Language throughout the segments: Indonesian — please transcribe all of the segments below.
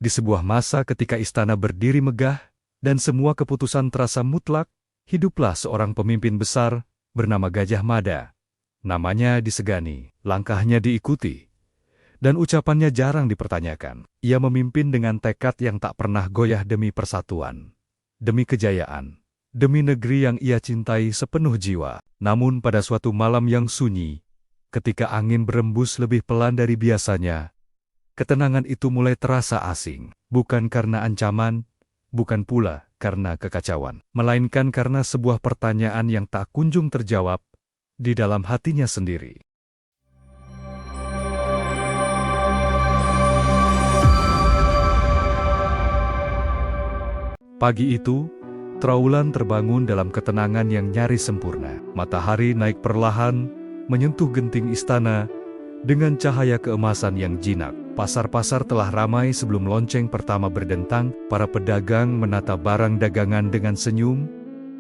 Di sebuah masa ketika istana berdiri megah, dan semua keputusan terasa mutlak, hiduplah seorang pemimpin besar, bernama Gajah Mada. Namanya disegani, langkahnya diikuti, dan ucapannya jarang dipertanyakan. Ia memimpin dengan tekad yang tak pernah goyah demi persatuan, demi kejayaan, demi negeri yang ia cintai sepenuh jiwa. Namun pada suatu malam yang sunyi, ketika angin berembus lebih pelan dari biasanya, ketenangan itu mulai terasa asing, bukan karena ancaman, bukan pula karena kekacauan, melainkan karena sebuah pertanyaan yang tak kunjung terjawab di dalam hatinya sendiri. Pagi itu, Trowulan terbangun dalam ketenangan yang nyaris sempurna. Matahari naik perlahan, menyentuh genting istana dengan cahaya keemasan yang jinak. Pasar-pasar telah ramai sebelum lonceng pertama berdentang. Para pedagang menata barang dagangan dengan senyum.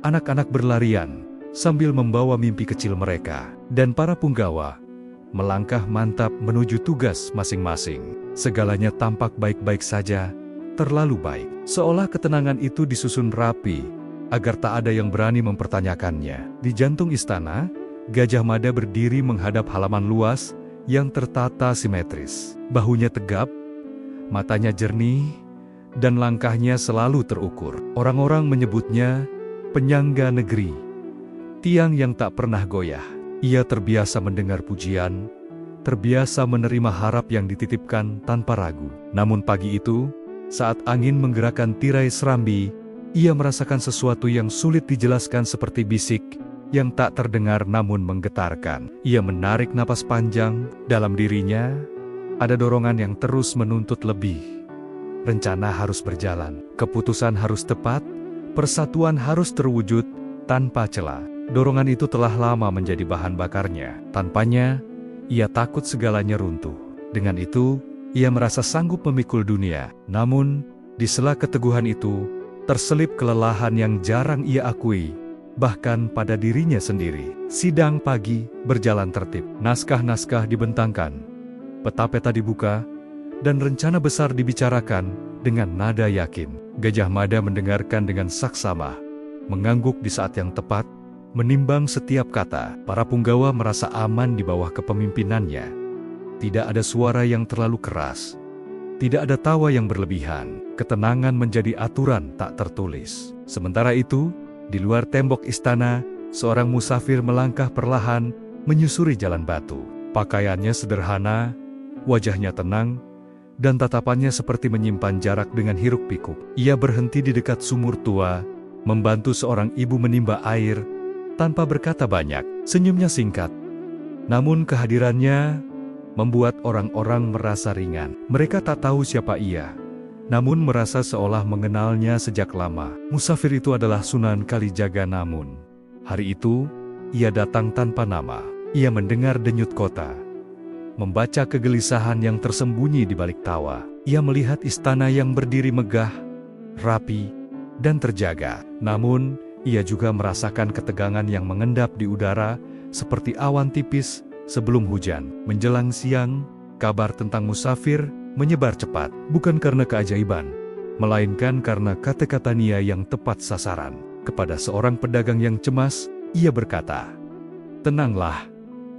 Anak-anak berlarian sambil membawa mimpi kecil mereka. Dan para punggawa melangkah mantap menuju tugas masing-masing. Segalanya tampak baik-baik saja, terlalu baik. Seolah ketenangan itu disusun rapi, agar tak ada yang berani mempertanyakannya. Di jantung istana, Gajah Mada berdiri menghadap halaman luas yang tertata simetris. Bahunya tegap, matanya jernih, dan langkahnya selalu terukur. Orang-orang menyebutnya penyangga negeri, tiang yang tak pernah goyah. Ia terbiasa mendengar pujian, terbiasa menerima harap yang dititipkan tanpa ragu. Namun pagi itu, saat angin menggerakkan tirai serambi, ia merasakan sesuatu yang sulit dijelaskan seperti bisik yang tak terdengar namun menggetarkan. Ia menarik napas panjang. Dalam dirinya ada dorongan yang terus menuntut lebih. Rencana harus berjalan, keputusan harus tepat, persatuan harus terwujud tanpa celah. Dorongan itu telah lama menjadi bahan bakarnya. Tanpanya, ia takut segalanya runtuh. Dengan itu, ia merasa sanggup memikul dunia. Namun, di sela keteguhan itu, terselip kelelahan yang jarang ia akui, bahkan pada dirinya sendiri. Sidang pagi berjalan tertib. Naskah-naskah dibentangkan, peta-peta dibuka, dan rencana besar dibicarakan dengan nada yakin. Gajah Mada mendengarkan dengan saksama, mengangguk di saat yang tepat, menimbang setiap kata. Para punggawa merasa aman di bawah kepemimpinannya. Tidak ada suara yang terlalu keras. Tidak ada tawa yang berlebihan. Ketenangan menjadi aturan tak tertulis. Sementara itu, di luar tembok istana, seorang musafir melangkah perlahan menyusuri jalan batu. Pakaiannya sederhana, wajahnya tenang, dan tatapannya seperti menyimpan jarak dengan hiruk-pikuk. Ia berhenti di dekat sumur tua, membantu seorang ibu menimba air, tanpa berkata banyak. Senyumnya singkat, namun kehadirannya membuat orang-orang merasa ringan. Mereka tak tahu siapa ia, namun merasa seolah mengenalnya sejak lama. Musafir itu adalah Sunan Kalijaga. Namun, hari itu, ia datang tanpa nama. Ia mendengar denyut kota, membaca kegelisahan yang tersembunyi di balik tawa. Ia melihat istana yang berdiri megah, rapi, dan terjaga. Namun, ia juga merasakan ketegangan yang mengendap di udara, seperti awan tipis sebelum hujan. Menjelang siang, kabar tentang musafir menyebar cepat. Bukan karena keajaiban, melainkan karena kata-kata Nia yang tepat sasaran. Kepada seorang pedagang yang cemas, ia berkata, "Tenanglah,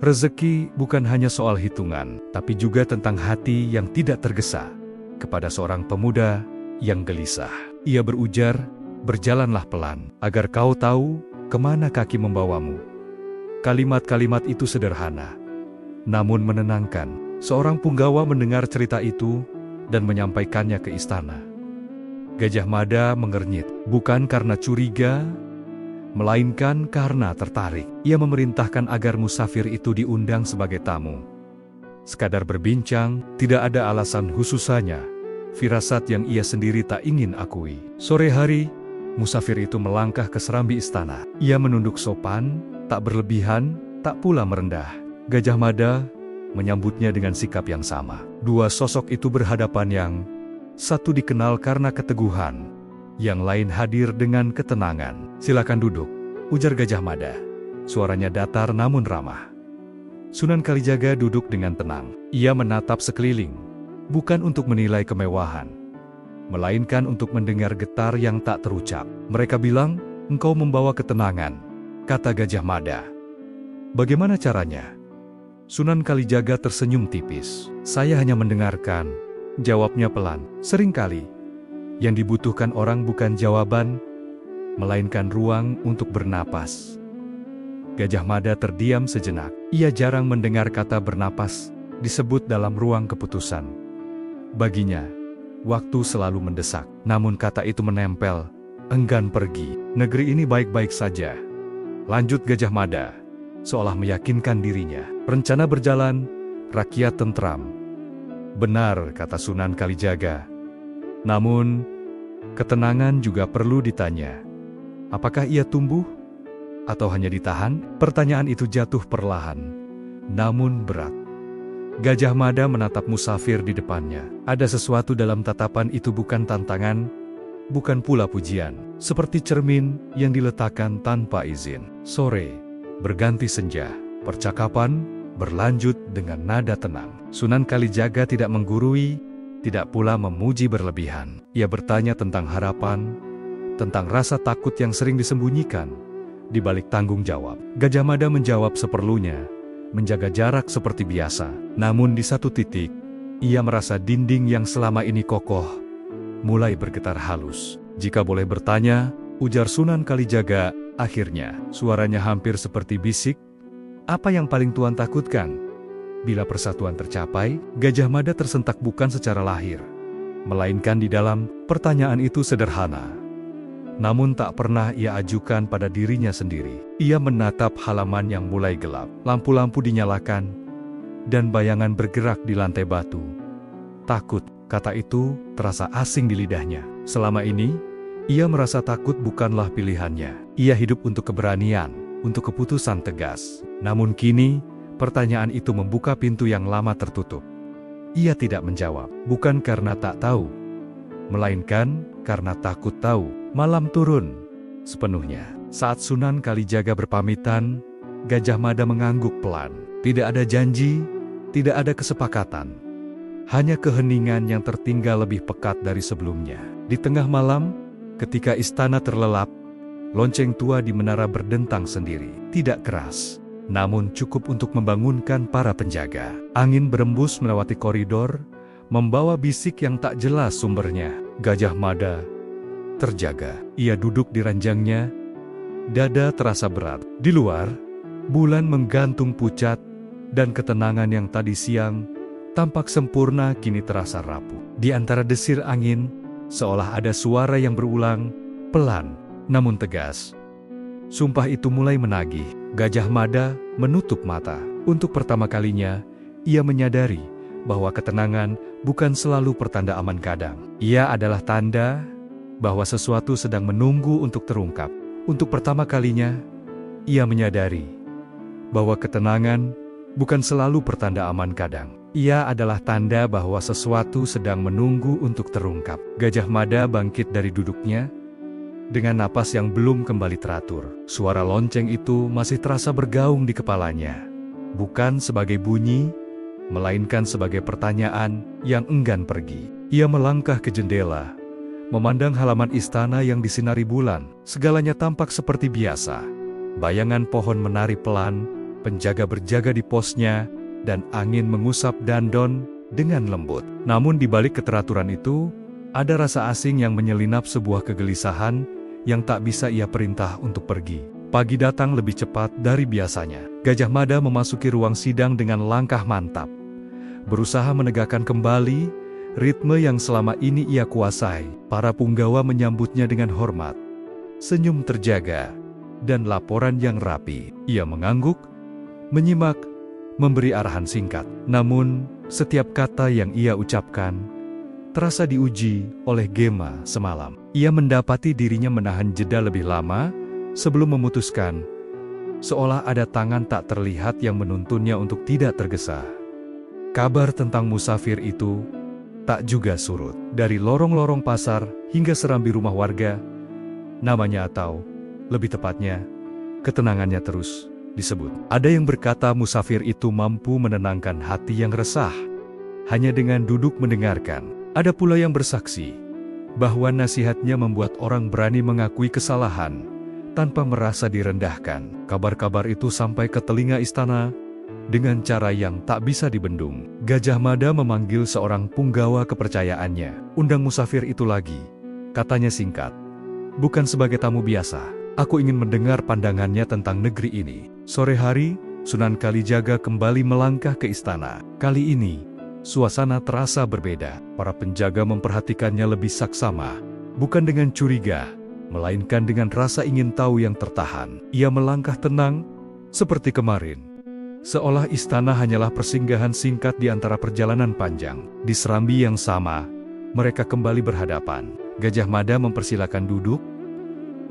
rezeki bukan hanya soal hitungan, tapi juga tentang hati yang tidak tergesa." Kepada seorang pemuda yang gelisah, ia berujar, "Berjalanlah pelan, agar kau tahu kemana kaki membawamu." Kalimat-kalimat itu sederhana, namun menenangkan. Seorang punggawa mendengar cerita itu dan menyampaikannya ke istana. Gajah Mada mengernyit, bukan karena curiga, melainkan karena tertarik. Ia memerintahkan agar musafir itu diundang sebagai tamu. Sekadar berbincang, tidak ada alasan khususnya, firasat yang ia sendiri tak ingin akui. Sore hari, musafir itu melangkah ke serambi istana. Ia menunduk sopan, tak berlebihan, tak pula merendah. Gajah Mada menyambutnya dengan sikap yang sama. Dua sosok itu berhadapan, yang satu dikenal karena keteguhan, yang lain hadir dengan ketenangan. "Silakan duduk," ujar Gajah Mada. Suaranya datar namun ramah. Sunan Kalijaga duduk dengan tenang. Ia menatap sekeliling, bukan untuk menilai kemewahan, melainkan untuk mendengar getar yang tak terucap. Mereka bilang, "Engkau membawa ketenangan," kata Gajah Mada. "Bagaimana caranya?" Sunan Kalijaga tersenyum tipis. "Saya hanya mendengarkan," jawabnya pelan. "Seringkali, yang dibutuhkan orang bukan jawaban, melainkan ruang untuk bernapas." Gajah Mada terdiam sejenak. Ia jarang mendengar kata bernapas disebut dalam ruang keputusan. Baginya, waktu selalu mendesak. Namun kata itu menempel, enggan pergi. "Negeri ini baik-baik saja," lanjut Gajah Mada, seolah meyakinkan dirinya. "Rencana berjalan, rakyat tentram." "Benar," kata Sunan Kalijaga. "Namun, ketenangan juga perlu ditanya. Apakah ia tumbuh? Atau hanya ditahan?" Pertanyaan itu jatuh perlahan, namun berat. Gajah Mada menatap musafir di depannya. Ada sesuatu dalam tatapan itu, bukan tantangan, bukan pula pujian. Seperti cermin yang diletakkan tanpa izin. Sore, berganti senja. Percakapan berlanjut dengan nada tenang. Sunan Kalijaga tidak menggurui, tidak pula memuji berlebihan. Ia bertanya tentang harapan, tentang rasa takut yang sering disembunyikan di balik tanggung jawab. Gajah Mada menjawab seperlunya, menjaga jarak seperti biasa. Namun di satu titik, ia merasa dinding yang selama ini kokoh mulai bergetar halus. "Jika boleh bertanya," ujar Sunan Kalijaga akhirnya. Suaranya hampir seperti bisik, "apa yang paling Tuan takutkan bila persatuan tercapai?" Gajah Mada tersentak bukan secara lahir, melainkan di dalam. Pertanyaan itu sederhana, namun tak pernah ia ajukan pada dirinya sendiri. Ia menatap halaman yang mulai gelap. Lampu-lampu dinyalakan, dan bayangan bergerak di lantai batu. Takut, kata itu terasa asing di lidahnya. Selama ini, ia merasa takut bukanlah pilihannya. Ia hidup untuk keberanian, untuk keputusan tegas. Namun kini, pertanyaan itu membuka pintu yang lama tertutup. Ia tidak menjawab, bukan karena tak tahu, melainkan karena takut tahu. Malam turun sepenuhnya. Saat Sunan Kalijaga berpamitan, Gajah Mada mengangguk pelan. Tidak ada janji, tidak ada kesepakatan. Hanya keheningan yang tertinggal lebih pekat dari sebelumnya. Di tengah malam, ketika istana terlelap, lonceng tua di menara berdentang sendiri. Tidak keras, namun cukup untuk membangunkan para penjaga. Angin berembus melewati koridor, membawa bisik yang tak jelas sumbernya. Gajah Mada terjaga. Ia duduk di ranjangnya, dada terasa berat. Di luar, bulan menggantung pucat, dan ketenangan yang tadi siang tampak sempurna kini terasa rapuh. Di antara desir angin, seolah ada suara yang berulang, pelan, namun tegas. Sumpah itu mulai menagih. Gajah Mada menutup mata. Untuk pertama kalinya, ia menyadari bahwa ketenangan bukan selalu pertanda aman kadang. Ia adalah tanda bahwa sesuatu sedang menunggu untuk terungkap. Untuk pertama kalinya, ia menyadari bahwa ketenangan bukan selalu pertanda aman kadang. Ia adalah tanda bahwa sesuatu sedang menunggu untuk terungkap. Gajah Mada bangkit dari duduknya dengan napas yang belum kembali teratur. Suara lonceng itu masih terasa bergaung di kepalanya, bukan sebagai bunyi, melainkan sebagai pertanyaan yang enggan pergi. Ia melangkah ke jendela, memandang halaman istana yang disinari bulan. Segalanya tampak seperti biasa. Bayangan pohon menari pelan, penjaga berjaga di posnya, dan angin mengusap dandon dengan lembut. Namun di balik keteraturan itu, ada rasa asing yang menyelinap, sebuah kegelisahan yang tak bisa ia perintah untuk pergi. Pagi datang lebih cepat dari biasanya. Gajah Mada memasuki ruang sidang dengan langkah mantap, berusaha menegakkan kembali ritme yang selama ini ia kuasai. Para punggawa menyambutnya dengan hormat, senyum terjaga, dan laporan yang rapi. Ia mengangguk, menyimak, memberi arahan singkat. Namun, setiap kata yang ia ucapkan terasa diuji oleh gema semalam. Ia mendapati dirinya menahan jeda lebih lama sebelum memutuskan, seolah ada tangan tak terlihat yang menuntunnya untuk tidak tergesa. Kabar tentang musafir itu tak juga surut. Dari lorong-lorong pasar hingga serambi rumah warga, namanya atau, lebih tepatnya, ketenangannya terus disebut. Ada yang berkata musafir itu mampu menenangkan hati yang resah hanya dengan duduk mendengarkan. Ada pula yang bersaksi bahwa nasihatnya membuat orang berani mengakui kesalahan tanpa merasa direndahkan. Kabar-kabar itu sampai ke telinga istana dengan cara yang tak bisa dibendung. Gajah Mada memanggil seorang punggawa kepercayaannya. "Undang musafir itu lagi," katanya singkat. "Bukan sebagai tamu biasa. Aku ingin mendengar pandangannya tentang negeri ini." Sore hari, Sunan Kalijaga kembali melangkah ke istana. Kali ini, suasana terasa berbeda. Para penjaga memperhatikannya lebih saksama, bukan dengan curiga, melainkan dengan rasa ingin tahu yang tertahan. Ia melangkah tenang, seperti kemarin. Seolah istana hanyalah persinggahan singkat di antara perjalanan panjang. Di serambi yang sama, mereka kembali berhadapan. Gajah Mada mempersilakan duduk,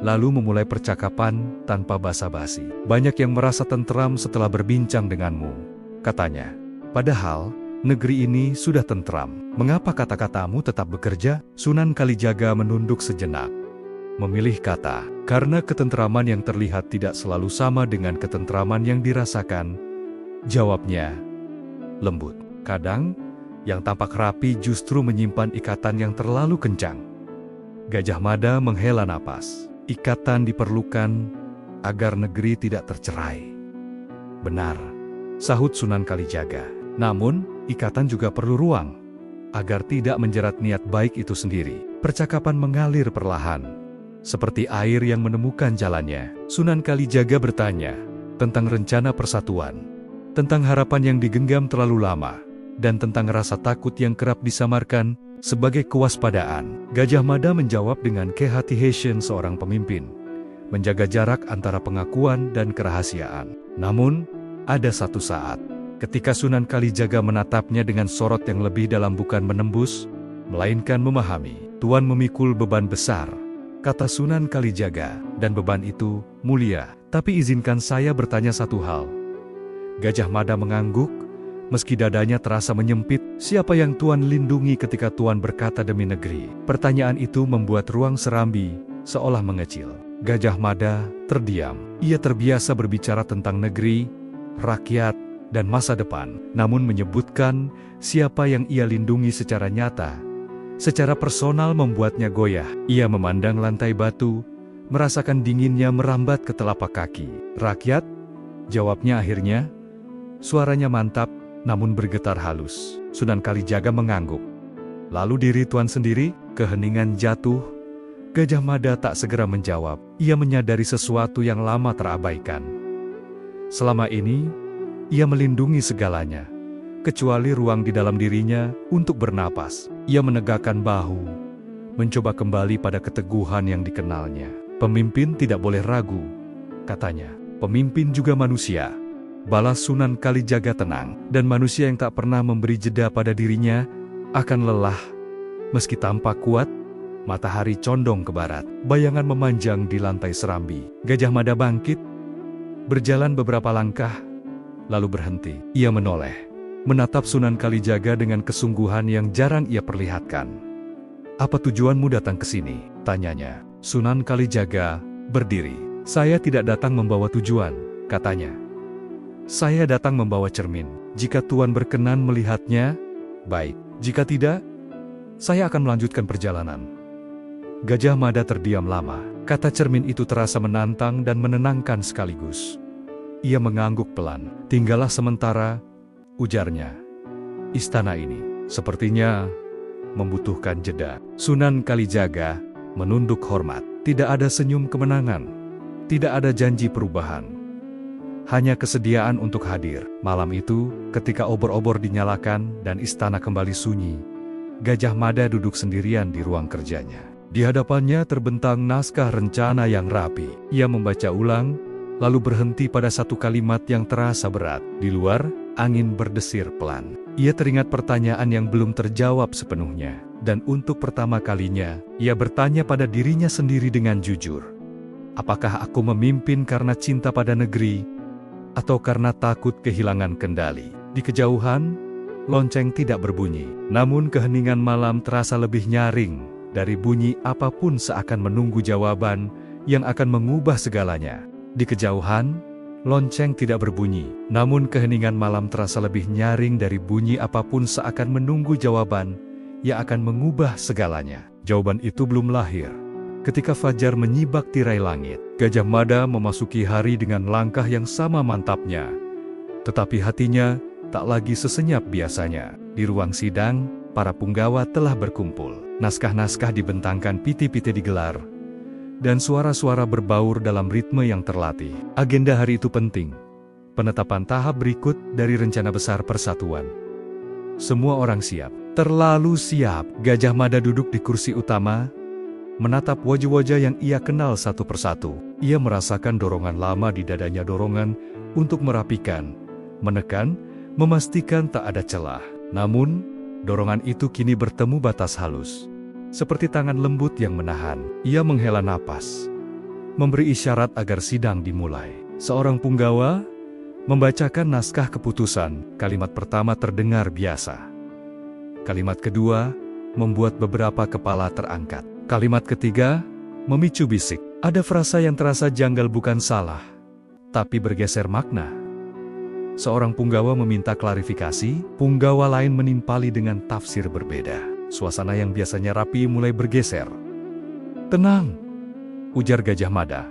lalu memulai percakapan tanpa basa-basi. "Banyak yang merasa tentram setelah berbincang denganmu," katanya. "Padahal, negeri ini sudah tentram. Mengapa kata-katamu tetap bekerja?" Sunan Kalijaga menunduk sejenak, memilih kata, "Karena ketentraman yang terlihat tidak selalu sama dengan ketentraman yang dirasakan," jawabnya lembut. "Kadang, yang tampak rapi justru menyimpan ikatan yang terlalu kencang." Gajah Mada menghela napas. "Ikatan diperlukan agar negeri tidak tercerai." "Benar," sahut Sunan Kalijaga. "Namun, ikatan juga perlu ruang agar tidak menjerat niat baik itu sendiri." Percakapan mengalir perlahan, seperti air yang menemukan jalannya. Sunan Kalijaga bertanya tentang rencana persatuan, tentang harapan yang digenggam terlalu lama, dan tentang rasa takut yang kerap disamarkan sebagai kewaspadaan. Gajah Mada menjawab dengan kehati-hatian seorang pemimpin, menjaga jarak antara pengakuan dan kerahasiaan. Namun, ada satu saat, ketika Sunan Kalijaga menatapnya dengan sorot yang lebih dalam, bukan menembus, melainkan memahami. "Tuan memikul beban besar," kata Sunan Kalijaga, "dan beban itu mulia. Tapi izinkan saya bertanya satu hal." Gajah Mada mengangguk, meski dadanya terasa menyempit. "Siapa yang Tuan lindungi ketika Tuan berkata demi negeri?" Pertanyaan itu membuat ruang serambi seolah mengecil. Gajah Mada terdiam. Ia terbiasa berbicara tentang negeri, rakyat, dan masa depan. Namun menyebutkan siapa yang ia lindungi secara nyata, secara personal, membuatnya goyah. Ia memandang lantai batu, merasakan dinginnya merambat ke telapak kaki. "Rakyat?" jawabnya akhirnya. Suaranya mantap, namun bergetar halus. Sunan Kalijaga mengangguk. "Lalu diri Tuan sendiri?" Keheningan jatuh. Gajah Mada tak segera menjawab. Ia menyadari sesuatu yang lama terabaikan. Selama ini, ia melindungi segalanya, kecuali ruang di dalam dirinya untuk bernapas. Ia menegakkan bahu, mencoba kembali pada keteguhan yang dikenalnya. "Pemimpin tidak boleh ragu," katanya. "Pemimpin juga manusia," balas Sunan Kalijaga tenang. "Dan manusia yang tak pernah memberi jeda pada dirinya akan lelah. Meski tampak kuat." Matahari condong ke barat. Bayangan memanjang di lantai serambi. Gajah Mada bangkit, berjalan beberapa langkah, lalu berhenti. Ia menoleh, menatap Sunan Kalijaga dengan kesungguhan yang jarang ia perlihatkan. "Apa tujuanmu datang ke sini?" tanyanya. Sunan Kalijaga berdiri. "Saya tidak datang membawa tujuan," katanya. "Saya datang membawa cermin. Jika Tuan berkenan melihatnya, baik. Jika tidak, saya akan melanjutkan perjalanan." Gajah Mada terdiam lama. Kata cermin itu terasa menantang dan menenangkan sekaligus. Ia mengangguk pelan. "Tinggallah sementara," ujarnya. "Istana ini sepertinya membutuhkan jeda." Sunan Kalijaga menunduk hormat. Tidak ada senyum kemenangan, tidak ada janji perubahan, hanya kesediaan untuk hadir. Malam itu, ketika obor-obor dinyalakan dan istana kembali sunyi, Gajah Mada duduk sendirian di ruang kerjanya. Di hadapannya terbentang naskah rencana yang rapi. Ia membaca ulang, lalu berhenti pada satu kalimat yang terasa berat. Di luar, angin berdesir pelan. Ia teringat pertanyaan yang belum terjawab sepenuhnya. Dan untuk pertama kalinya, ia bertanya pada dirinya sendiri dengan jujur. Apakah aku memimpin karena cinta pada negeri, atau karena takut kehilangan kendali? Di kejauhan, lonceng tidak berbunyi. Namun keheningan malam terasa lebih nyaring dari bunyi apapun, seakan menunggu jawaban yang akan mengubah segalanya. Di kejauhan, lonceng tidak berbunyi. Namun keheningan malam terasa lebih nyaring dari bunyi apapun, seakan menunggu jawaban yang akan mengubah segalanya. Jawaban itu belum lahir. Ketika fajar menyibak tirai langit, Gajah Mada memasuki hari dengan langkah yang sama mantapnya. Tetapi hatinya tak lagi sesenyap biasanya. Di ruang sidang, para punggawa telah berkumpul. Naskah-naskah dibentangkan, piti-piti digelar, dan suara-suara berbaur dalam ritme yang terlatih. Agenda hari itu penting. Penetapan tahap berikut dari rencana besar persatuan. Semua orang siap. Terlalu siap. Gajah Mada duduk di kursi utama, menatap wajah-wajah yang ia kenal satu persatu. Ia merasakan dorongan lama di dadanya, dorongan untuk merapikan, menekan, memastikan tak ada celah. Namun, dorongan itu kini bertemu batas halus. Seperti tangan lembut yang menahan, ia menghela napas, memberi isyarat agar sidang dimulai. Seorang punggawa membacakan naskah keputusan. Kalimat pertama terdengar biasa. Kalimat kedua membuat beberapa kepala terangkat. Kalimat ketiga memicu bisik. Ada frasa yang terasa janggal, bukan salah, tapi bergeser makna. Seorang punggawa meminta klarifikasi, punggawa lain menimpali dengan tafsir berbeda. Suasana yang biasanya rapi mulai bergeser. "Tenang," ujar Gajah Mada.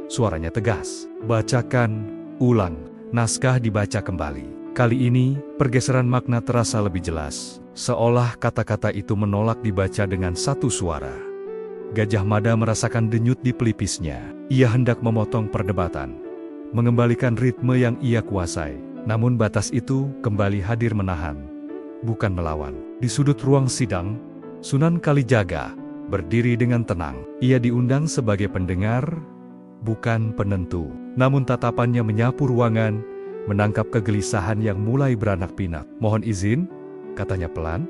Suaranya tegas. "Bacakan ulang." Naskah dibaca kembali. Kali ini, pergeseran makna terasa lebih jelas. Seolah kata-kata itu menolak dibaca dengan satu suara. Gajah Mada merasakan denyut di pelipisnya. Ia hendak memotong perdebatan, mengembalikan ritme yang ia kuasai. Namun batas itu kembali hadir, menahan, bukan melawan. Di sudut ruang sidang, Sunan Kalijaga berdiri dengan tenang. Ia diundang sebagai pendengar, bukan penentu. Namun tatapannya menyapu ruangan, menangkap kegelisahan yang mulai beranak pinak. "Mohon izin," katanya pelan,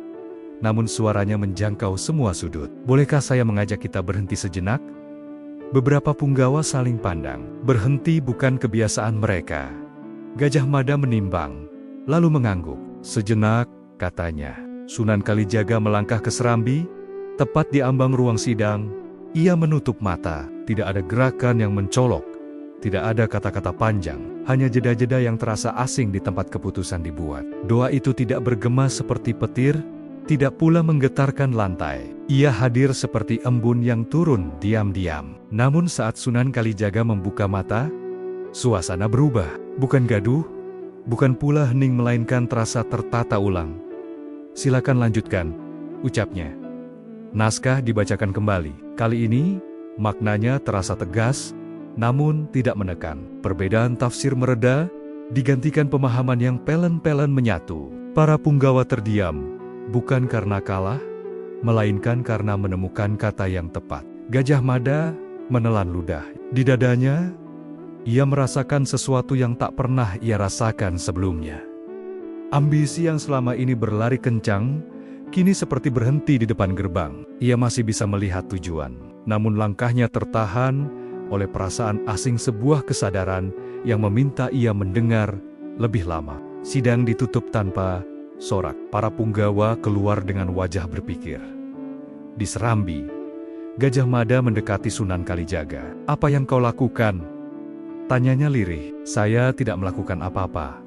namun suaranya menjangkau semua sudut. "Bolehkah saya mengajak kita berhenti sejenak?" Beberapa punggawa saling pandang. Berhenti bukan kebiasaan mereka. Gajah Mada menimbang, lalu mengangguk. "Sejenak," katanya. Sunan Kalijaga melangkah ke serambi, tepat di ambang ruang sidang. Ia menutup mata. Tidak ada gerakan yang mencolok, tidak ada kata-kata panjang, hanya jeda-jeda yang terasa asing di tempat keputusan dibuat. Doa itu tidak bergema seperti petir, tidak pula menggetarkan lantai. Ia hadir seperti embun yang turun diam-diam. Namun saat Sunan Kalijaga membuka mata, suasana berubah. Bukan gaduh, bukan pula hening, melainkan terasa tertata ulang. "Silakan lanjutkan," ucapnya. Naskah dibacakan kembali. Kali ini, maknanya terasa tegas, namun tidak menekan. Perbedaan tafsir mereda, digantikan pemahaman yang pelan-pelan menyatu. Para punggawa terdiam, bukan karena kalah, melainkan karena menemukan kata yang tepat. Gajah Mada menelan ludah. Di dadanya, ia merasakan sesuatu yang tak pernah ia rasakan sebelumnya. Ambisi yang selama ini berlari kencang, kini seperti berhenti di depan gerbang. Ia masih bisa melihat tujuan, namun langkahnya tertahan oleh perasaan asing, sebuah kesadaran yang meminta ia mendengar lebih lama. Sidang ditutup tanpa sorak. Para punggawa keluar dengan wajah berpikir. Di serambi, Gajah Mada mendekati Sunan Kalijaga. "Apa yang kau lakukan?" tanyanya lirih. "Saya tidak melakukan apa-apa,"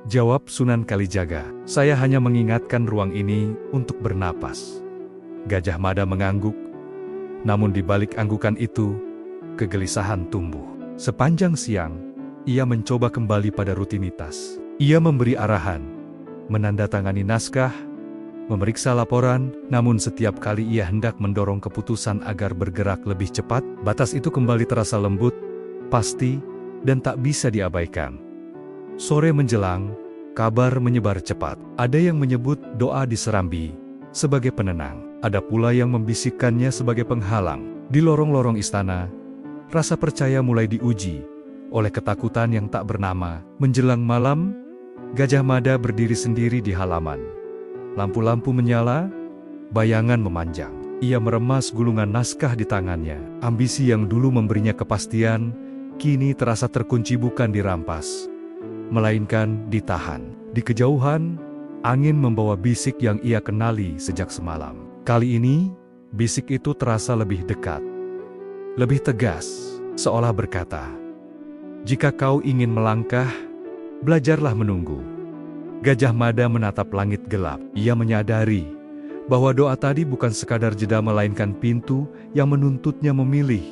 jawab Sunan Kalijaga. "Saya hanya mengingatkan ruang ini untuk bernapas." Gajah Mada mengangguk. Namun di balik anggukan itu, kegelisahan tumbuh. Sepanjang siang, ia mencoba kembali pada rutinitas. Ia memberi arahan, menandatangani naskah, memeriksa laporan, namun setiap kali ia hendak mendorong keputusan agar bergerak lebih cepat, batas itu kembali terasa lembut, pasti, dan tak bisa diabaikan. Sore menjelang, kabar menyebar cepat. Ada yang menyebut doa di serambi sebagai penenang. Ada pula yang membisikkannya sebagai penghalang. Di lorong-lorong istana, rasa percaya mulai diuji oleh ketakutan yang tak bernama. Menjelang malam, Gajah Mada berdiri sendiri di halaman. Lampu-lampu menyala, bayangan memanjang. Ia meremas gulungan naskah di tangannya. Ambisi yang dulu memberinya kepastian, kini terasa terkunci, bukan dirampas, melainkan ditahan. Di kejauhan, angin membawa bisik yang ia kenali sejak semalam. Kali ini, bisik itu terasa lebih dekat, lebih tegas, seolah berkata, "Jika kau ingin melangkah, belajarlah menunggu." Gajah Mada menatap langit gelap. Ia menyadari bahwa doa tadi bukan sekadar jeda melainkan pintu yang menuntutnya memilih,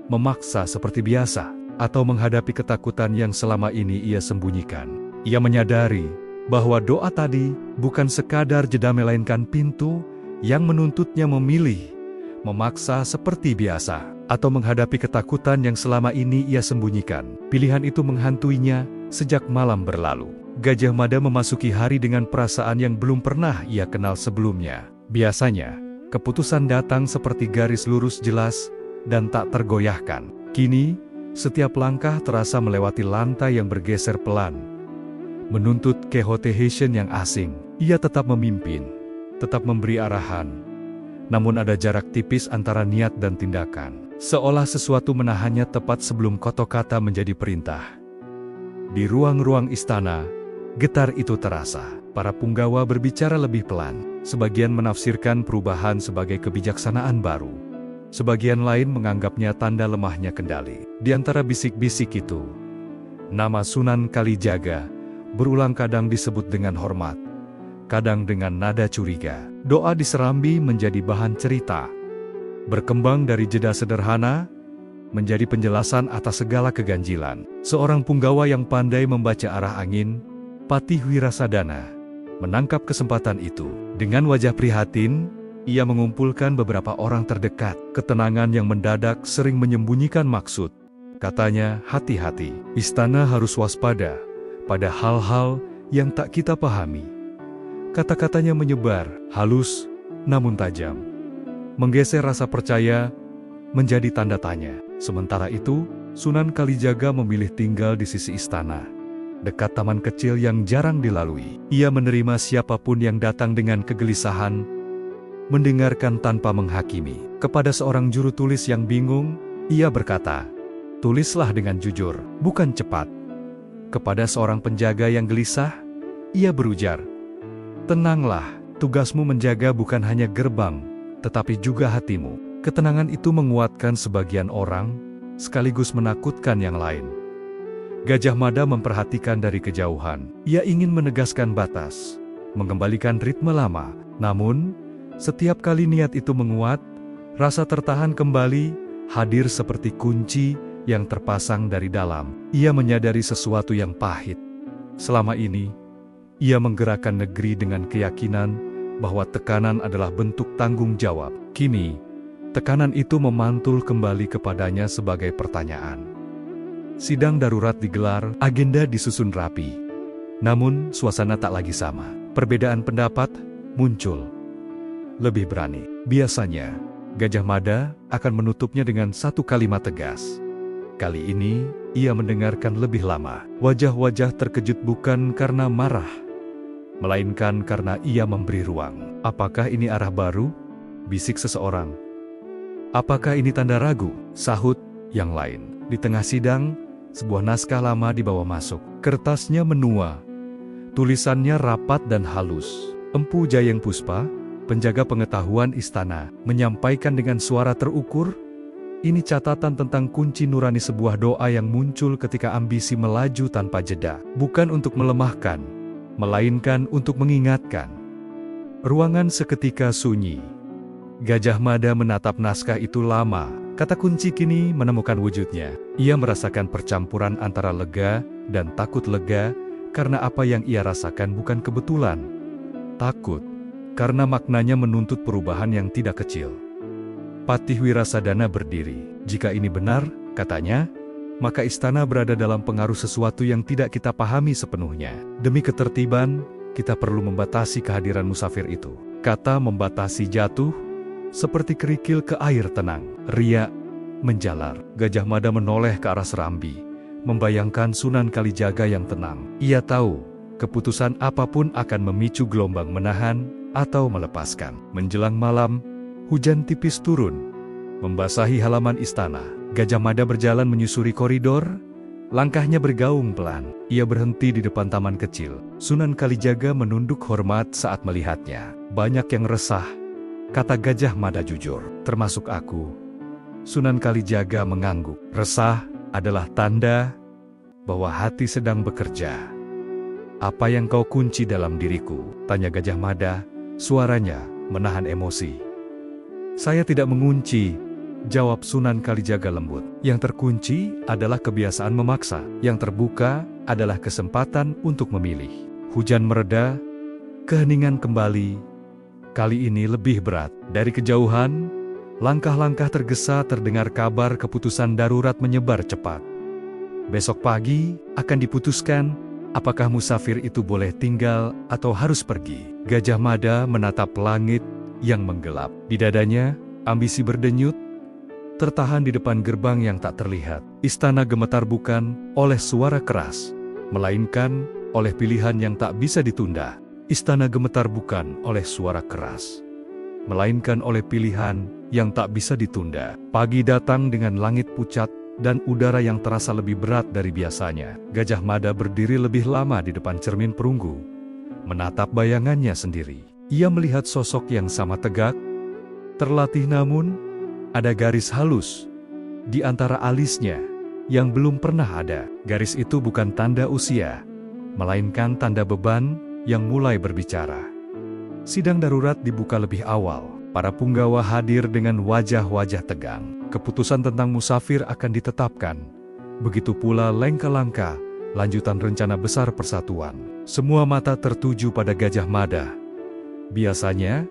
memaksa seperti biasa, atau menghadapi ketakutan yang selama ini ia sembunyikan. Ia menyadari bahwa doa tadi bukan sekadar jeda melainkan pintu yang menuntutnya memilih, memaksa seperti biasa, atau menghadapi ketakutan yang selama ini ia sembunyikan. Pilihan itu menghantuinya sejak malam berlalu. Gajah Mada memasuki hari dengan perasaan yang belum pernah ia kenal sebelumnya. Biasanya, keputusan datang seperti garis lurus jelas dan tak tergoyahkan. Kini, setiap langkah terasa melewati lantai yang bergeser pelan, menuntut kehoteation yang asing. Ia tetap memimpin, tetap memberi arahan, namun ada jarak tipis antara niat dan tindakan. Seolah sesuatu menahannya tepat sebelum kata-kata menjadi perintah. Di ruang-ruang istana, getar itu terasa. Para punggawa berbicara lebih pelan. Sebagian menafsirkan perubahan sebagai kebijaksanaan baru. Sebagian lain menganggapnya tanda lemahnya kendali. Di antara bisik-bisik itu, nama Sunan Kalijaga berulang kadang disebut dengan hormat, kadang dengan nada curiga. Doa di Serambi menjadi bahan cerita, berkembang dari jeda sederhana menjadi penjelasan atas segala keganjilan. Seorang punggawa yang pandai membaca arah angin, Patih Wirasadana, menangkap kesempatan itu. Dengan wajah prihatin, ia mengumpulkan beberapa orang terdekat. Ketenangan yang mendadak sering menyembunyikan maksud. Katanya, hati-hati, istana harus waspada pada hal-hal yang tak kita pahami. Kata-katanya menyebar, halus, namun tajam. Menggeser rasa percaya menjadi tanda tanya. Sementara itu, Sunan Kalijaga memilih tinggal di sisi istana, dekat taman kecil yang jarang dilalui. Ia menerima siapapun yang datang dengan kegelisahan, mendengarkan tanpa menghakimi. Kepada seorang juru tulis yang bingung, ia berkata, "Tulislah dengan jujur, bukan cepat." Kepada seorang penjaga yang gelisah, ia berujar, "Tenanglah, tugasmu menjaga bukan hanya gerbang, tetapi juga hatimu." Ketenangan itu menguatkan sebagian orang, sekaligus menakutkan yang lain. Gajah Mada memperhatikan dari kejauhan. Ia ingin menegaskan batas, mengembalikan ritme lama. Namun, setiap kali niat itu menguat, rasa tertahan kembali hadir seperti kunci yang terpasang dari dalam. Ia menyadari sesuatu yang pahit. Selama ini, ia menggerakkan negeri dengan keyakinan bahwa tekanan adalah bentuk tanggung jawab. Kini, tekanan itu memantul kembali kepadanya sebagai pertanyaan. Sidang darurat digelar, agenda disusun rapi. Namun, suasana tak lagi sama. Perbedaan pendapat muncul. Lebih berani. Biasanya, Gajah Mada akan menutupnya dengan satu kalimat tegas. Kali ini, ia mendengarkan lebih lama. Wajah-wajah terkejut bukan karena marah, melainkan karena ia memberi ruang. "Apakah ini arah baru?" bisik seseorang. "Apakah ini tanda ragu?" sahut yang lain. Di tengah sidang, sebuah naskah lama dibawa masuk. Kertasnya menua, tulisannya rapat dan halus. Empu Jayeng Puspa, penjaga pengetahuan istana, menyampaikan dengan suara terukur, "Ini catatan tentang kunci nurani sebuah doa yang muncul ketika ambisi melaju tanpa jeda. Bukan untuk melemahkan, melainkan untuk mengingatkan." Ruangan seketika sunyi. Gajah Mada menatap naskah itu lama. Kata kunci kini menemukan wujudnya. Ia merasakan percampuran antara lega dan takut. Lega karena apa yang ia rasakan bukan kebetulan. Takut karena maknanya menuntut perubahan yang tidak kecil. Patih Wirasadana berdiri. "Jika ini benar," katanya, "maka istana berada dalam pengaruh sesuatu yang tidak kita pahami sepenuhnya. Demi ketertiban, kita perlu membatasi kehadiran musafir itu." Kata membatasi jatuh seperti kerikil ke air tenang. Riak menjalar. Gajah Mada menoleh ke arah Serambi, membayangkan Sunan Kalijaga yang tenang. Ia tahu, keputusan apapun akan memicu gelombang menahan atau melepaskan. Menjelang malam, hujan tipis turun, membasahi halaman istana. Gajah Mada berjalan menyusuri koridor, langkahnya bergaung pelan. Ia berhenti di depan taman kecil. Sunan Kalijaga menunduk hormat saat melihatnya. "Banyak yang resah," kata Gajah Mada jujur, "termasuk aku." Sunan Kalijaga mengangguk. "Resah adalah tanda bahwa hati sedang bekerja." "Apa yang kau kunci dalam diriku?" tanya Gajah Mada, suaranya menahan emosi. "Saya tidak mengunci," jawab Sunan Kalijaga lembut. "Yang terkunci adalah kebiasaan memaksa. Yang terbuka adalah kesempatan untuk memilih." Hujan mereda, keheningan kembali. Kali ini lebih berat. Dari kejauhan, langkah-langkah tergesa terdengar kabar keputusan darurat menyebar cepat. Besok pagi akan diputuskan apakah musafir itu boleh tinggal atau harus pergi. Gajah Mada menatap langit yang menggelap. Di dadanya, ambisi berdenyut, tertahan di depan gerbang yang tak terlihat. Istana gemetar bukan oleh suara keras, melainkan oleh pilihan yang tak bisa ditunda. Istana gemetar bukan oleh suara keras, melainkan oleh pilihan yang tak bisa ditunda. Pagi datang dengan langit pucat dan udara yang terasa lebih berat dari biasanya. Gajah Mada berdiri lebih lama di depan cermin perunggu, menatap bayangannya sendiri. Ia melihat sosok yang sama tegak, terlatih, namun ada garis halus di antara alisnya yang belum pernah ada. Garis itu bukan tanda usia, melainkan tanda beban yang mulai berbicara. Sidang darurat dibuka lebih awal. Para punggawa hadir dengan wajah-wajah tegang. Keputusan tentang musafir akan ditetapkan. Begitu pula langkah-langkah lanjutan rencana besar persatuan. Semua mata tertuju pada Gajah Mada. Biasanya,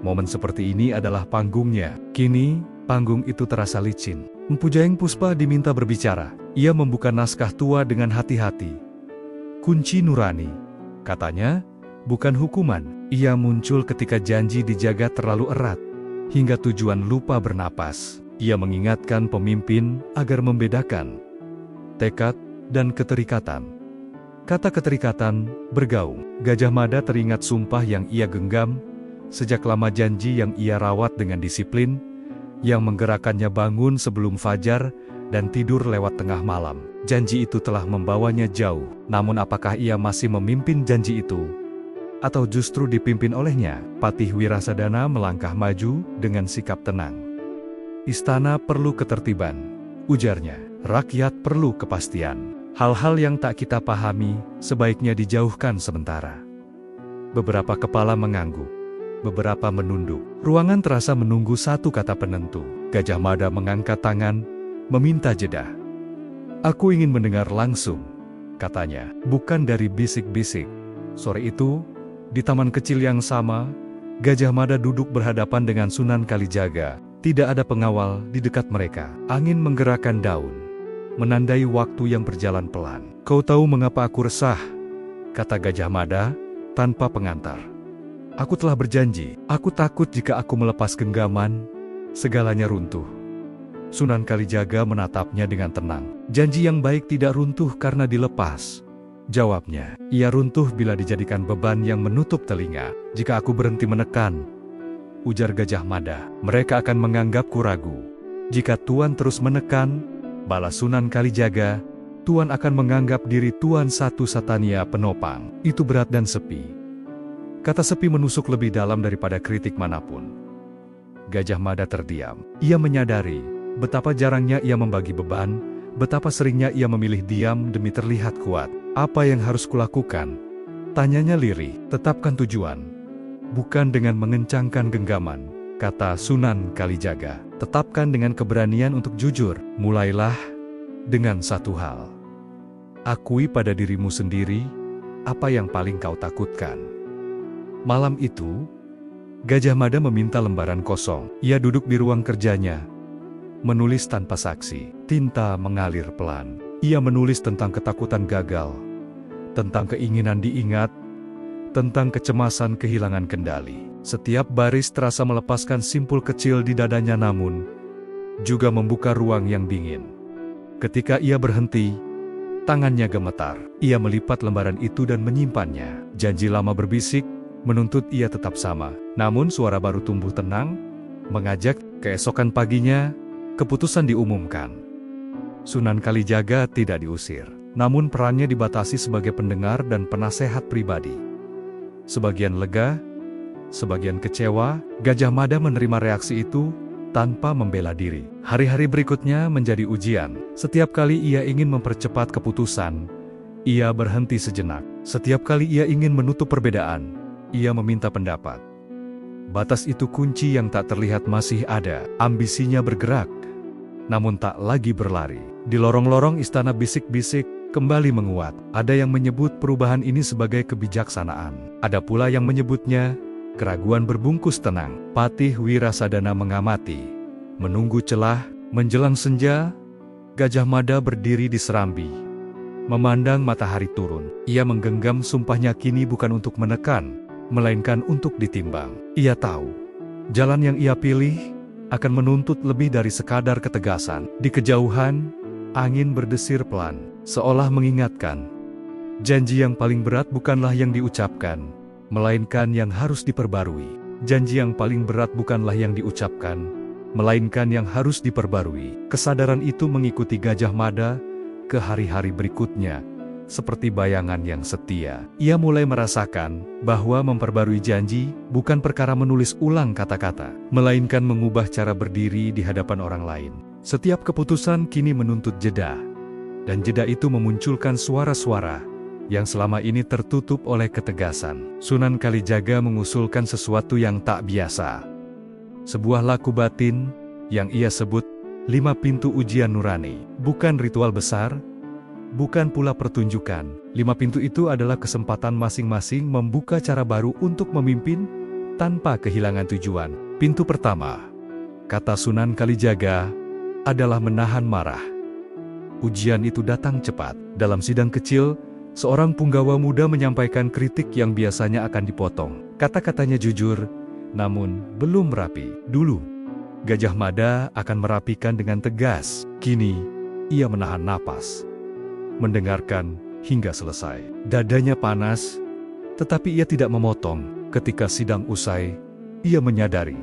momen seperti ini adalah panggungnya. Kini, panggung itu terasa licin. Empu Jayeng Puspa diminta berbicara. Ia membuka naskah tua dengan hati-hati. "Kunci nurani," katanya, "bukan hukuman." Ia muncul ketika janji dijaga terlalu erat, hingga tujuan lupa bernapas. Ia mengingatkan pemimpin agar membedakan tekad dan keterikatan. Kata keterikatan bergaung. Gajah Mada teringat sumpah yang ia genggam, sejak lama janji yang ia rawat dengan disiplin, yang menggerakkannya bangun sebelum fajar dan tidur lewat tengah malam. Janji itu telah membawanya jauh. Namun apakah ia masih memimpin janji itu? Atau justru dipimpin olehnya? Patih Wirasadana melangkah maju dengan sikap tenang. "Istana perlu ketertiban," ujarnya. "Rakyat perlu kepastian. Hal-hal yang tak kita pahami sebaiknya dijauhkan sementara." Beberapa kepala mengangguk, beberapa menunduk. Ruangan terasa menunggu satu kata penentu. Gajah Mada mengangkat tangan, meminta jeda. "Aku ingin mendengar langsung," katanya, "bukan dari bisik-bisik." Sore itu, di taman kecil yang sama, Gajah Mada duduk berhadapan dengan Sunan Kalijaga. Tidak ada pengawal di dekat mereka. Angin menggerakkan daun, menandai waktu yang berjalan pelan. "Kau tahu mengapa aku resah?" kata Gajah Mada, tanpa pengantar. "Aku telah berjanji. Aku takut jika aku melepas genggaman, segalanya runtuh." Sunan Kalijaga menatapnya dengan tenang. "Janji yang baik tidak runtuh karena dilepas," jawabnya. "Ia runtuh bila dijadikan beban yang menutup telinga." "Jika aku berhenti menekan," ujar Gajah Mada, "mereka akan menganggapku ragu." "Jika Tuan terus menekan," balas Sunan Kalijaga, "Tuan akan menganggap diri Tuan satu-satunya penopang. Itu berat dan sepi." Kata sepi menusuk lebih dalam daripada kritik manapun. Gajah Mada terdiam. Ia menyadari betapa jarangnya ia membagi beban, betapa seringnya ia memilih diam demi terlihat kuat. "Apa yang harus kulakukan?" tanyanya lirih. "Tetapkan tujuan, bukan dengan mengencangkan genggaman," kata Sunan Kalijaga. "Tetapkan dengan keberanian untuk jujur. Mulailah dengan satu hal. Akui pada dirimu sendiri apa yang paling kau takutkan." Malam itu, Gajah Mada meminta lembaran kosong. Ia duduk di ruang kerjanya, menulis tanpa saksi. Tinta mengalir pelan. Ia menulis tentang ketakutan gagal, tentang keinginan diingat, tentang kecemasan kehilangan kendali. Setiap baris terasa melepaskan simpul kecil di dadanya, namun juga membuka ruang yang dingin. Ketika ia berhenti, tangannya gemetar. Ia melipat lembaran itu dan menyimpannya. Janji lama berbisik, menuntut ia tetap sama. Namun suara baru tumbuh tenang, mengajak. Keesokan paginya, keputusan diumumkan. Sunan Kalijaga tidak diusir, namun perannya dibatasi sebagai pendengar dan penasehat pribadi. Sebagian lega, sebagian kecewa. Gajah Mada menerima reaksi itu tanpa membela diri. Hari-hari berikutnya menjadi ujian. Setiap kali ia ingin mempercepat keputusan, ia berhenti sejenak. Setiap kali ia ingin menutup perbedaan, ia meminta pendapat. Batas itu kunci yang tak terlihat masih ada. Ambisinya bergerak, namun tak lagi berlari. Di lorong-lorong istana bisik-bisik kembali menguat. Ada yang menyebut perubahan ini sebagai kebijaksanaan. Ada pula yang menyebutnya keraguan berbungkus tenang. Patih Wirasadana mengamati. Menunggu celah, menjelang senja, Gajah Mada berdiri di serambi, memandang matahari turun. Ia menggenggam sumpahnya kini bukan untuk menekan, melainkan untuk ditimbang. Ia tahu, jalan yang ia pilih akan menuntut lebih dari sekadar ketegasan. Di kejauhan, angin berdesir pelan, seolah mengingatkan. Janji yang paling berat bukanlah yang diucapkan, melainkan yang harus diperbarui. Janji yang paling berat bukanlah yang diucapkan, melainkan yang harus diperbarui. Kesadaran itu mengikuti Gajah Mada ke hari-hari berikutnya, seperti bayangan yang setia. Ia mulai merasakan bahwa memperbarui janji bukan perkara menulis ulang kata-kata, melainkan mengubah cara berdiri di hadapan orang lain. Setiap keputusan kini menuntut jeda, dan jeda itu memunculkan suara-suara yang selama ini tertutup oleh ketegasan. Sunan Kalijaga mengusulkan sesuatu yang tak biasa. Sebuah laku batin yang ia sebut 5 pintu ujian nurani. Bukan ritual besar, bukan pula pertunjukan. 5 pintu itu adalah kesempatan masing-masing membuka cara baru untuk memimpin tanpa kehilangan tujuan. Pintu pertama, kata Sunan Kalijaga, adalah menahan marah. Ujian itu datang cepat. Dalam sidang kecil, seorang punggawa muda menyampaikan kritik yang biasanya akan dipotong. Kata-katanya jujur, namun belum rapi. Dulu, Gajah Mada akan merapikan dengan tegas. Kini, ia menahan napas, mendengarkan hingga selesai. Dadanya panas, tetapi ia tidak memotong. Ketika sidang usai, ia menyadari,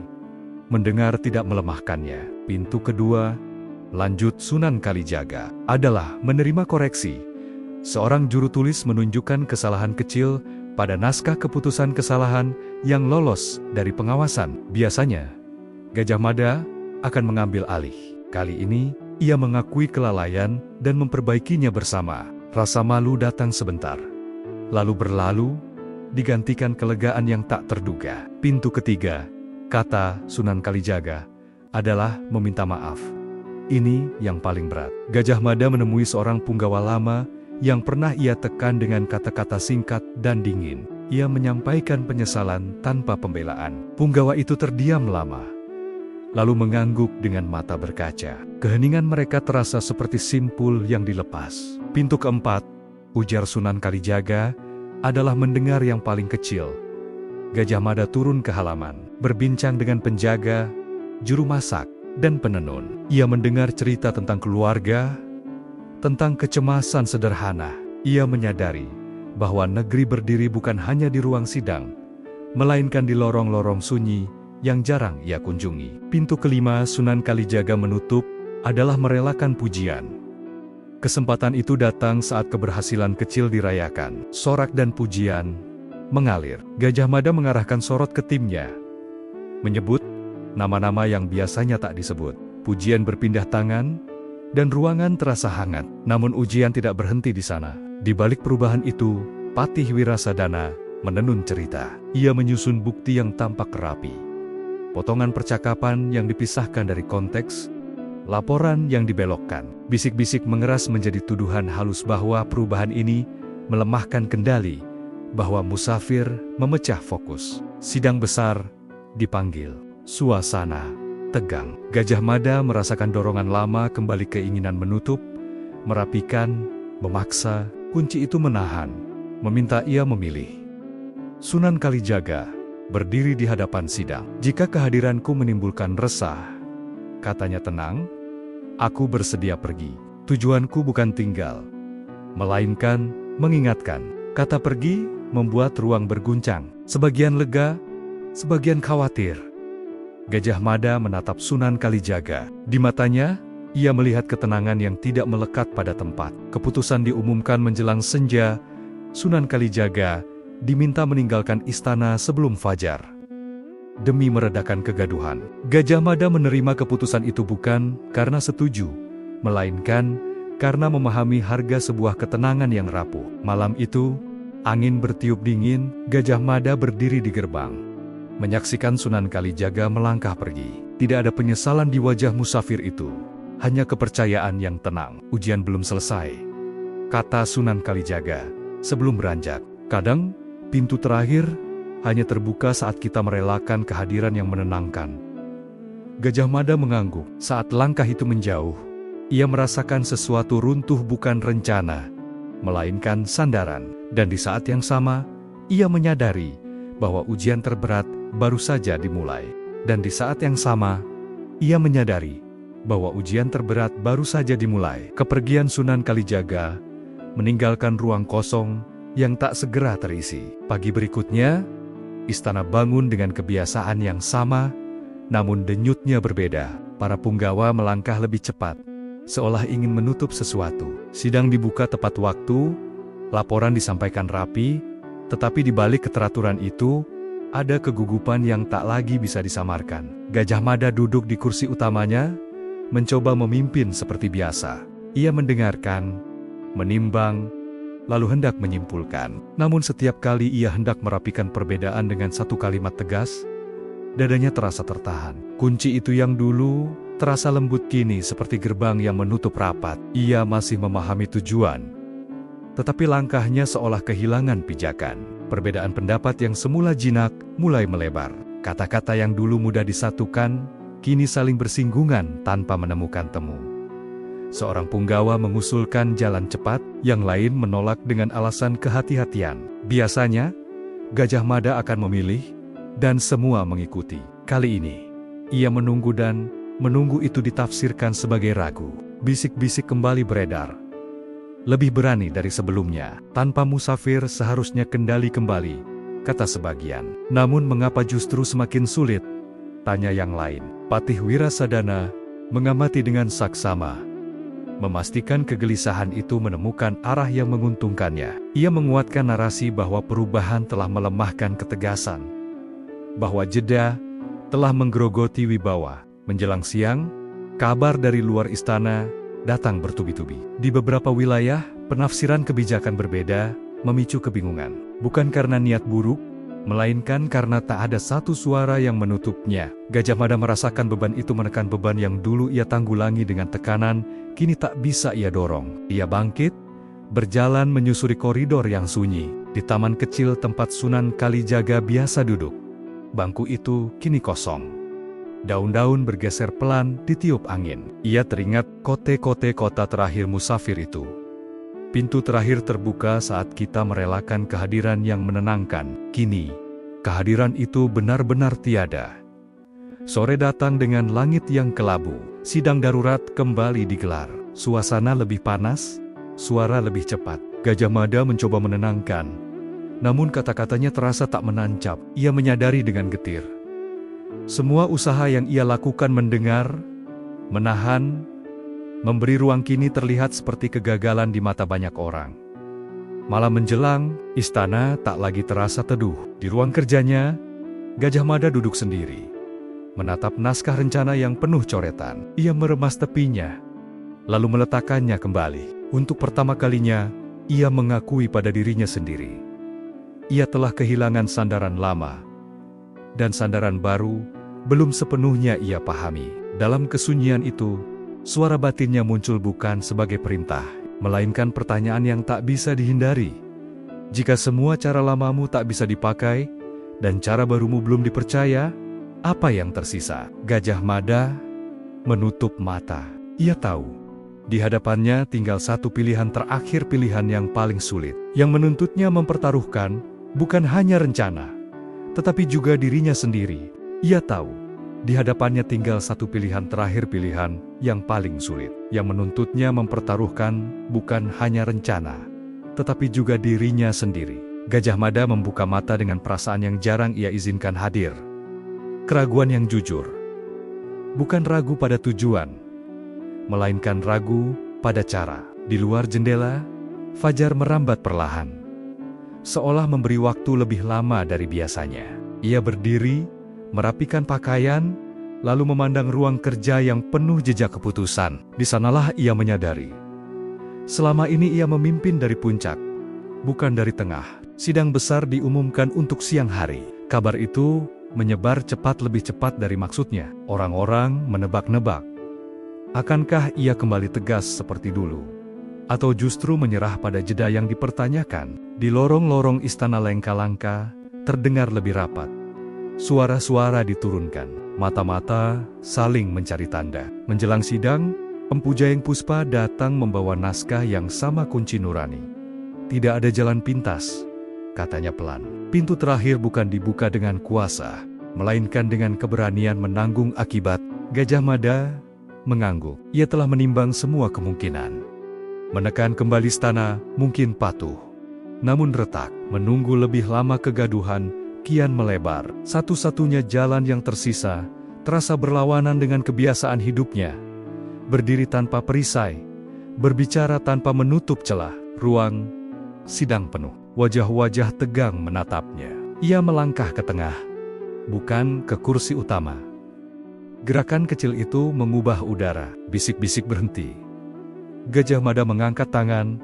mendengar tidak melemahkannya. Pintu kedua, lanjut Sunan Kalijaga, adalah menerima koreksi. Seorang juru tulis menunjukkan kesalahan kecil pada naskah keputusan kesalahan yang lolos dari pengawasan. Biasanya, Gajah Mada akan mengambil alih. Kali ini, ia mengakui kelalaian dan memperbaikinya bersama. Rasa malu datang sebentar, lalu berlalu, digantikan kelegaan yang tak terduga. Pintu ketiga, kata Sunan Kalijaga, adalah meminta maaf. Ini yang paling berat. Gajah Mada menemui seorang punggawa lama yang pernah ia tekan dengan kata-kata singkat dan dingin. Ia menyampaikan penyesalan tanpa pembelaan. Punggawa itu terdiam lama, lalu mengangguk dengan mata berkaca. Keheningan mereka terasa seperti simpul yang dilepas. Pintu keempat, ujar Sunan Kalijaga, adalah mendengar yang paling kecil. Gajah Mada turun ke halaman, berbincang dengan penjaga, juru masak, dan penenun. Ia mendengar cerita tentang keluarga, tentang kecemasan sederhana. Ia menyadari bahwa negeri berdiri bukan hanya di ruang sidang, melainkan di lorong-lorong sunyi yang jarang ia kunjungi. Pintu kelima Sunan Kalijaga menutup adalah merelakan pujian. Kesempatan itu datang saat keberhasilan kecil dirayakan. Sorak dan pujian mengalir. Gajah Mada mengarahkan sorot ke timnya, menyebut nama-nama yang biasanya tak disebut. Pujian berpindah tangan, dan ruangan terasa hangat. Namun ujian tidak berhenti di sana. Di balik perubahan itu, Patih Wirasadana menenun cerita. Ia menyusun bukti yang tampak rapi. Potongan percakapan yang dipisahkan dari konteks, laporan yang dibelokkan. Bisik-bisik mengeras menjadi tuduhan halus bahwa perubahan ini melemahkan kendali, bahwa musafir memecah fokus. Sidang besar dipanggil. Suasana tegang. Gajah Mada merasakan dorongan lama kembali, keinginan menutup, merapikan, memaksa. Kunci itu menahan, meminta ia memilih. Sunan Kalijaga berdiri di hadapan sidang. Jika kehadiranku menimbulkan resah, katanya tenang, aku bersedia pergi. Tujuanku bukan tinggal, melainkan mengingatkan. Kata pergi membuat ruang berguncang. Sebagian lega, sebagian khawatir. Gajah Mada menatap Sunan Kalijaga. Di matanya, ia melihat ketenangan yang tidak melekat pada tempat. Keputusan diumumkan menjelang senja. Sunan Kalijaga diminta meninggalkan istana sebelum fajar, demi meredakan kegaduhan. Gajah Mada menerima keputusan itu bukan karena setuju, melainkan karena memahami harga sebuah ketenangan yang rapuh. Malam itu, angin bertiup dingin. Gajah Mada berdiri di gerbang, Menyaksikan Sunan Kalijaga melangkah pergi. Tidak ada penyesalan di wajah musafir itu. Hanya kepercayaan yang tenang. Ujian belum selesai, kata Sunan Kalijaga sebelum beranjak. Kadang, pintu terakhir hanya terbuka saat kita merelakan kehadiran yang menenangkan. Gajah Mada mengangguk. Saat langkah itu menjauh, ia merasakan sesuatu runtuh bukan rencana, melainkan sandaran. Dan di saat yang sama, ia menyadari bahwa ujian terberat baru saja dimulai. Dan di saat yang sama, ia menyadari bahwa ujian terberat baru saja dimulai. Kepergian Sunan Kalijaga meninggalkan ruang kosong yang tak segera terisi. Pagi berikutnya, istana bangun dengan kebiasaan yang sama, namun denyutnya berbeda. Para punggawa melangkah lebih cepat, seolah ingin menutup sesuatu. Sidang dibuka tepat waktu, laporan disampaikan rapi, tetapi di balik keteraturan itu, ada kegugupan yang tak lagi bisa disamarkan. Gajah Mada duduk di kursi utamanya, mencoba memimpin seperti biasa. Ia mendengarkan, menimbang, lalu hendak menyimpulkan. Namun setiap kali ia hendak merapikan perbedaan dengan satu kalimat tegas, dadanya terasa tertahan. Kunci itu yang dulu terasa lembut kini seperti gerbang yang menutup rapat. Ia masih memahami tujuan, tetapi langkahnya seolah kehilangan pijakan. Perbedaan pendapat yang semula jinak mulai melebar. Kata-kata yang dulu mudah disatukan, kini saling bersinggungan tanpa menemukan temu. Seorang punggawa mengusulkan jalan cepat, yang lain menolak dengan alasan kehati-hatian. Biasanya, Gajah Mada akan memilih, dan semua mengikuti. Kali ini, ia menunggu dan menunggu itu ditafsirkan sebagai ragu. Bisik-bisik kembali beredar. Lebih berani dari sebelumnya. Tanpa musafir seharusnya kendali kembali, kata sebagian. Namun mengapa justru semakin sulit? Tanya yang lain. Patih Wirasadana mengamati dengan saksama, memastikan kegelisahan itu menemukan arah yang menguntungkannya. Ia menguatkan narasi bahwa perubahan telah melemahkan ketegasan, bahwa jeda telah menggerogoti wibawa. Menjelang siang, kabar dari luar istana datang bertubi-tubi. Di beberapa wilayah, penafsiran kebijakan berbeda, memicu kebingungan. Bukan karena niat buruk, melainkan karena tak ada satu suara yang menutupnya. Gajah Mada merasakan beban itu menekan beban yang dulu ia tanggulangi dengan tekanan, kini tak bisa ia dorong. Ia bangkit, berjalan menyusuri koridor yang sunyi. Di taman kecil tempat Sunan Kalijaga biasa duduk, bangku itu kini kosong. Daun-daun bergeser pelan ditiup angin. Ia teringat kote-kote kota terakhir musafir itu. Pintu terakhir terbuka saat kita merelakan kehadiran yang menenangkan. Kini, kehadiran itu benar-benar tiada. Sore datang dengan langit yang kelabu. Sidang darurat kembali digelar. Suasana lebih panas, suara lebih cepat. Gajah Mada mencoba menenangkan, namun kata-katanya terasa tak menancap. Ia menyadari dengan getir, semua usaha yang ia lakukan mendengar, menahan, memberi ruang kini terlihat seperti kegagalan di mata banyak orang. Malam menjelang, istana tak lagi terasa teduh. Di ruang kerjanya, Gajah Mada duduk sendiri, menatap naskah rencana yang penuh coretan. Ia meremas tepinya, lalu meletakkannya kembali. Untuk pertama kalinya, ia mengakui pada dirinya sendiri. Ia telah kehilangan sandaran lama, dan sandaran baru belum sepenuhnya ia pahami. Dalam kesunyian itu, suara batinnya muncul bukan sebagai perintah, melainkan pertanyaan yang tak bisa dihindari. Jika semua cara lamamu tak bisa dipakai, dan cara barumu belum dipercaya, apa yang tersisa? Gajah Mada menutup mata. Ia tahu, di hadapannya tinggal satu pilihan terakhir, pilihan yang paling sulit, yang menuntutnya mempertaruhkan bukan hanya rencana, tetapi juga dirinya sendiri. Ia tahu, di hadapannya tinggal satu pilihan terakhir, pilihan yang paling sulit, yang menuntutnya mempertaruhkan bukan hanya rencana, tetapi juga dirinya sendiri. Gajah Mada membuka mata dengan perasaan yang jarang ia izinkan hadir. Keraguan yang jujur. Bukan ragu pada tujuan, melainkan ragu pada cara. Di luar jendela, fajar merambat perlahan, seolah memberi waktu lebih lama dari biasanya. Ia berdiri, merapikan pakaian, lalu memandang ruang kerja yang penuh jejak keputusan. Di sanalah ia menyadari, selama ini ia memimpin dari puncak, bukan dari tengah. Sidang besar diumumkan untuk siang hari. Kabar itu menyebar lebih cepat dari maksudnya. Orang-orang menebak-nebak. Akankah ia kembali tegas seperti dulu? Atau justru menyerah pada jeda yang dipertanyakan? Di lorong-lorong istana Lengkalangka, terdengar lebih rapat. Suara-suara diturunkan. Mata-mata saling mencari tanda. Menjelang sidang, Empu Jayeng Puspa datang membawa naskah yang sama kunci nurani. Tidak ada jalan pintas, katanya pelan. Pintu terakhir bukan dibuka dengan kuasa, melainkan dengan keberanian menanggung akibat. Gajah Mada mengangguk. Ia telah menimbang semua kemungkinan. Menekan kembali istana mungkin patuh. Namun retak, menunggu lebih lama kegaduhan kian melebar. Satu-satunya jalan yang tersisa terasa berlawanan dengan kebiasaan hidupnya. Berdiri tanpa perisai, berbicara tanpa menutup celah. Ruang sidang penuh. Wajah-wajah tegang menatapnya. Ia melangkah ke tengah, bukan ke kursi utama. Gerakan kecil itu mengubah udara. Bisik-bisik berhenti. Gajah Mada mengangkat tangan,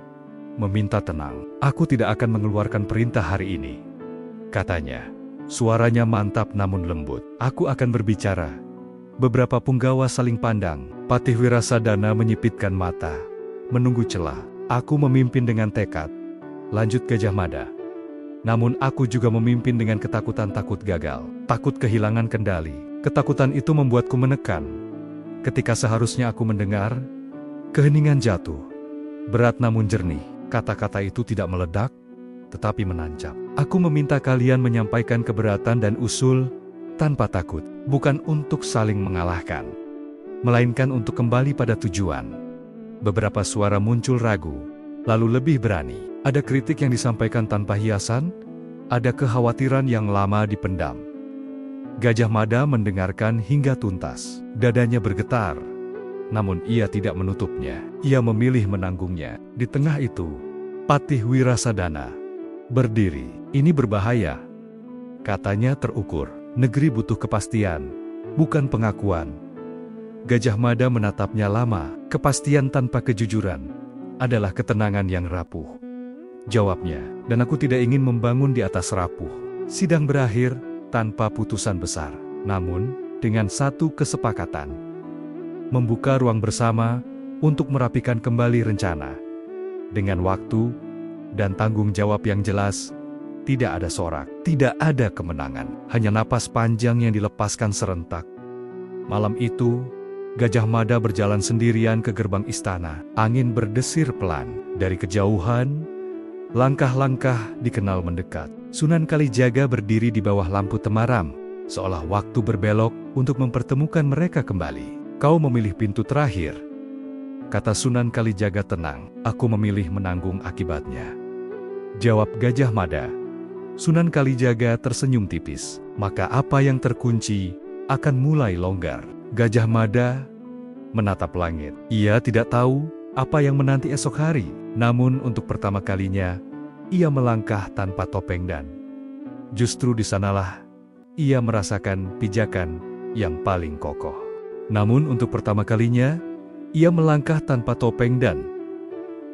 meminta tenang. Aku tidak akan mengeluarkan perintah hari ini, katanya. Suaranya mantap namun lembut. Aku akan berbicara. Beberapa punggawa saling pandang. Patih Wirasadana menyipitkan mata, menunggu celah. Aku memimpin dengan tekad, lanjut Gajah Mada. Namun aku juga memimpin dengan ketakutan takut gagal, takut kehilangan kendali. Ketakutan itu membuatku menekan. Ketika seharusnya aku mendengar, keheningan jatuh. Berat namun jernih. Kata-kata itu tidak meledak, tetapi menancap. Aku meminta kalian menyampaikan keberatan dan usul tanpa takut. Bukan untuk saling mengalahkan, melainkan untuk kembali pada tujuan. Beberapa suara muncul ragu, lalu lebih berani. Ada kritik yang disampaikan tanpa hiasan, ada kekhawatiran yang lama dipendam. Gajah Mada mendengarkan hingga tuntas. Dadanya bergetar, namun ia tidak menutupnya. Ia memilih menanggungnya. Di tengah itu, Patih Wirasadana berdiri. Ini berbahaya, katanya terukur. Negeri butuh kepastian, bukan pengakuan. Gajah Mada menatapnya lama. Kepastian tanpa kejujuran adalah ketenangan yang rapuh, jawabnya. Dan aku tidak ingin membangun di atas rapuh. Sidang berakhir tanpa putusan besar, namun dengan satu kesepakatan. Membuka ruang bersama untuk merapikan kembali rencana. Dengan waktu dan tanggung jawab yang jelas, tidak ada sorak, tidak ada kemenangan, hanya napas panjang yang dilepaskan serentak. Malam itu, Gajah Mada berjalan sendirian ke gerbang istana. Angin berdesir pelan. Dari kejauhan, langkah-langkah dikenal mendekat. Sunan Kalijaga berdiri di bawah lampu temaram, seolah waktu berbelok untuk mempertemukan mereka kembali. Kau memilih pintu terakhir, kata Sunan Kalijaga tenang. Aku memilih menanggung akibatnya, jawab Gajah Mada. Sunan Kalijaga tersenyum tipis. Maka apa yang terkunci akan mulai longgar. Gajah Mada menatap langit. Ia tidak tahu apa yang menanti esok hari. Namun untuk pertama kalinya, ia melangkah tanpa topeng dan justru di sanalah ia merasakan pijakan yang paling kokoh. Namun untuk pertama kalinya, ia melangkah tanpa topeng dan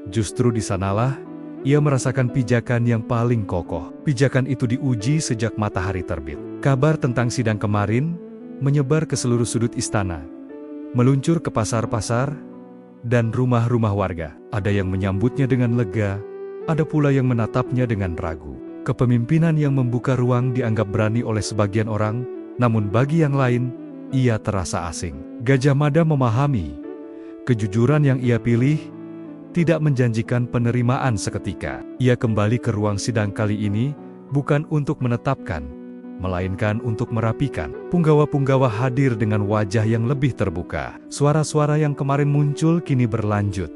justru di sanalah ia merasakan pijakan yang paling kokoh. Pijakan itu diuji sejak matahari terbit. Kabar tentang sidang kemarin menyebar ke seluruh sudut istana, meluncur ke pasar-pasar dan rumah-rumah warga. Ada yang menyambutnya dengan lega, ada pula yang menatapnya dengan ragu. Kepemimpinan yang membuka ruang dianggap berani oleh sebagian orang, namun bagi yang lain, ia terasa asing. Gajah Mada memahami, kejujuran yang ia pilih tidak menjanjikan penerimaan seketika. Ia kembali ke ruang sidang kali ini bukan untuk menetapkan, melainkan untuk merapikan. Punggawa-punggawa hadir dengan wajah yang lebih terbuka. Suara-suara yang kemarin muncul kini berlanjut,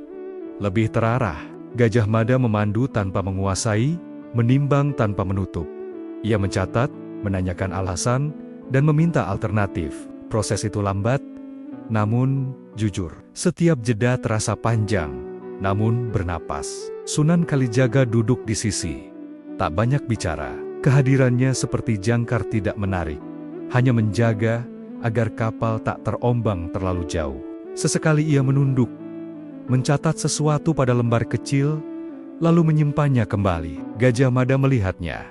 lebih terarah. Gajah Mada memandu tanpa menguasai, menimbang tanpa menutup. Ia mencatat, menanyakan alasan, dan meminta alternatif. Proses itu lambat, namun jujur. Setiap jeda terasa panjang, namun bernapas. Sunan Kalijaga duduk di sisi, tak banyak bicara. Kehadirannya seperti jangkar tidak menarik, hanya menjaga agar kapal tak terombang terlalu jauh. Sesekali ia menunduk, mencatat sesuatu pada lembar kecil, lalu menyimpannya kembali. Gajah Mada melihatnya,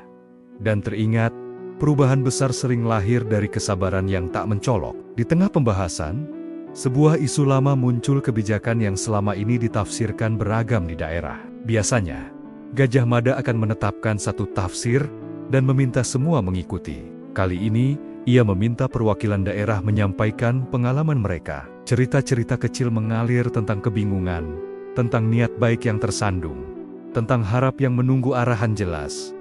dan teringat Perubahan besar sering lahir dari kesabaran yang tak mencolok. Di tengah pembahasan, sebuah isu lama muncul kebijakan yang selama ini ditafsirkan beragam di daerah. Biasanya, Gajah Mada akan menetapkan satu tafsir dan meminta semua mengikuti. Kali ini, ia meminta perwakilan daerah menyampaikan pengalaman mereka. Cerita-cerita kecil mengalir tentang kebingungan, tentang niat baik yang tersandung, tentang harap yang menunggu arahan jelas.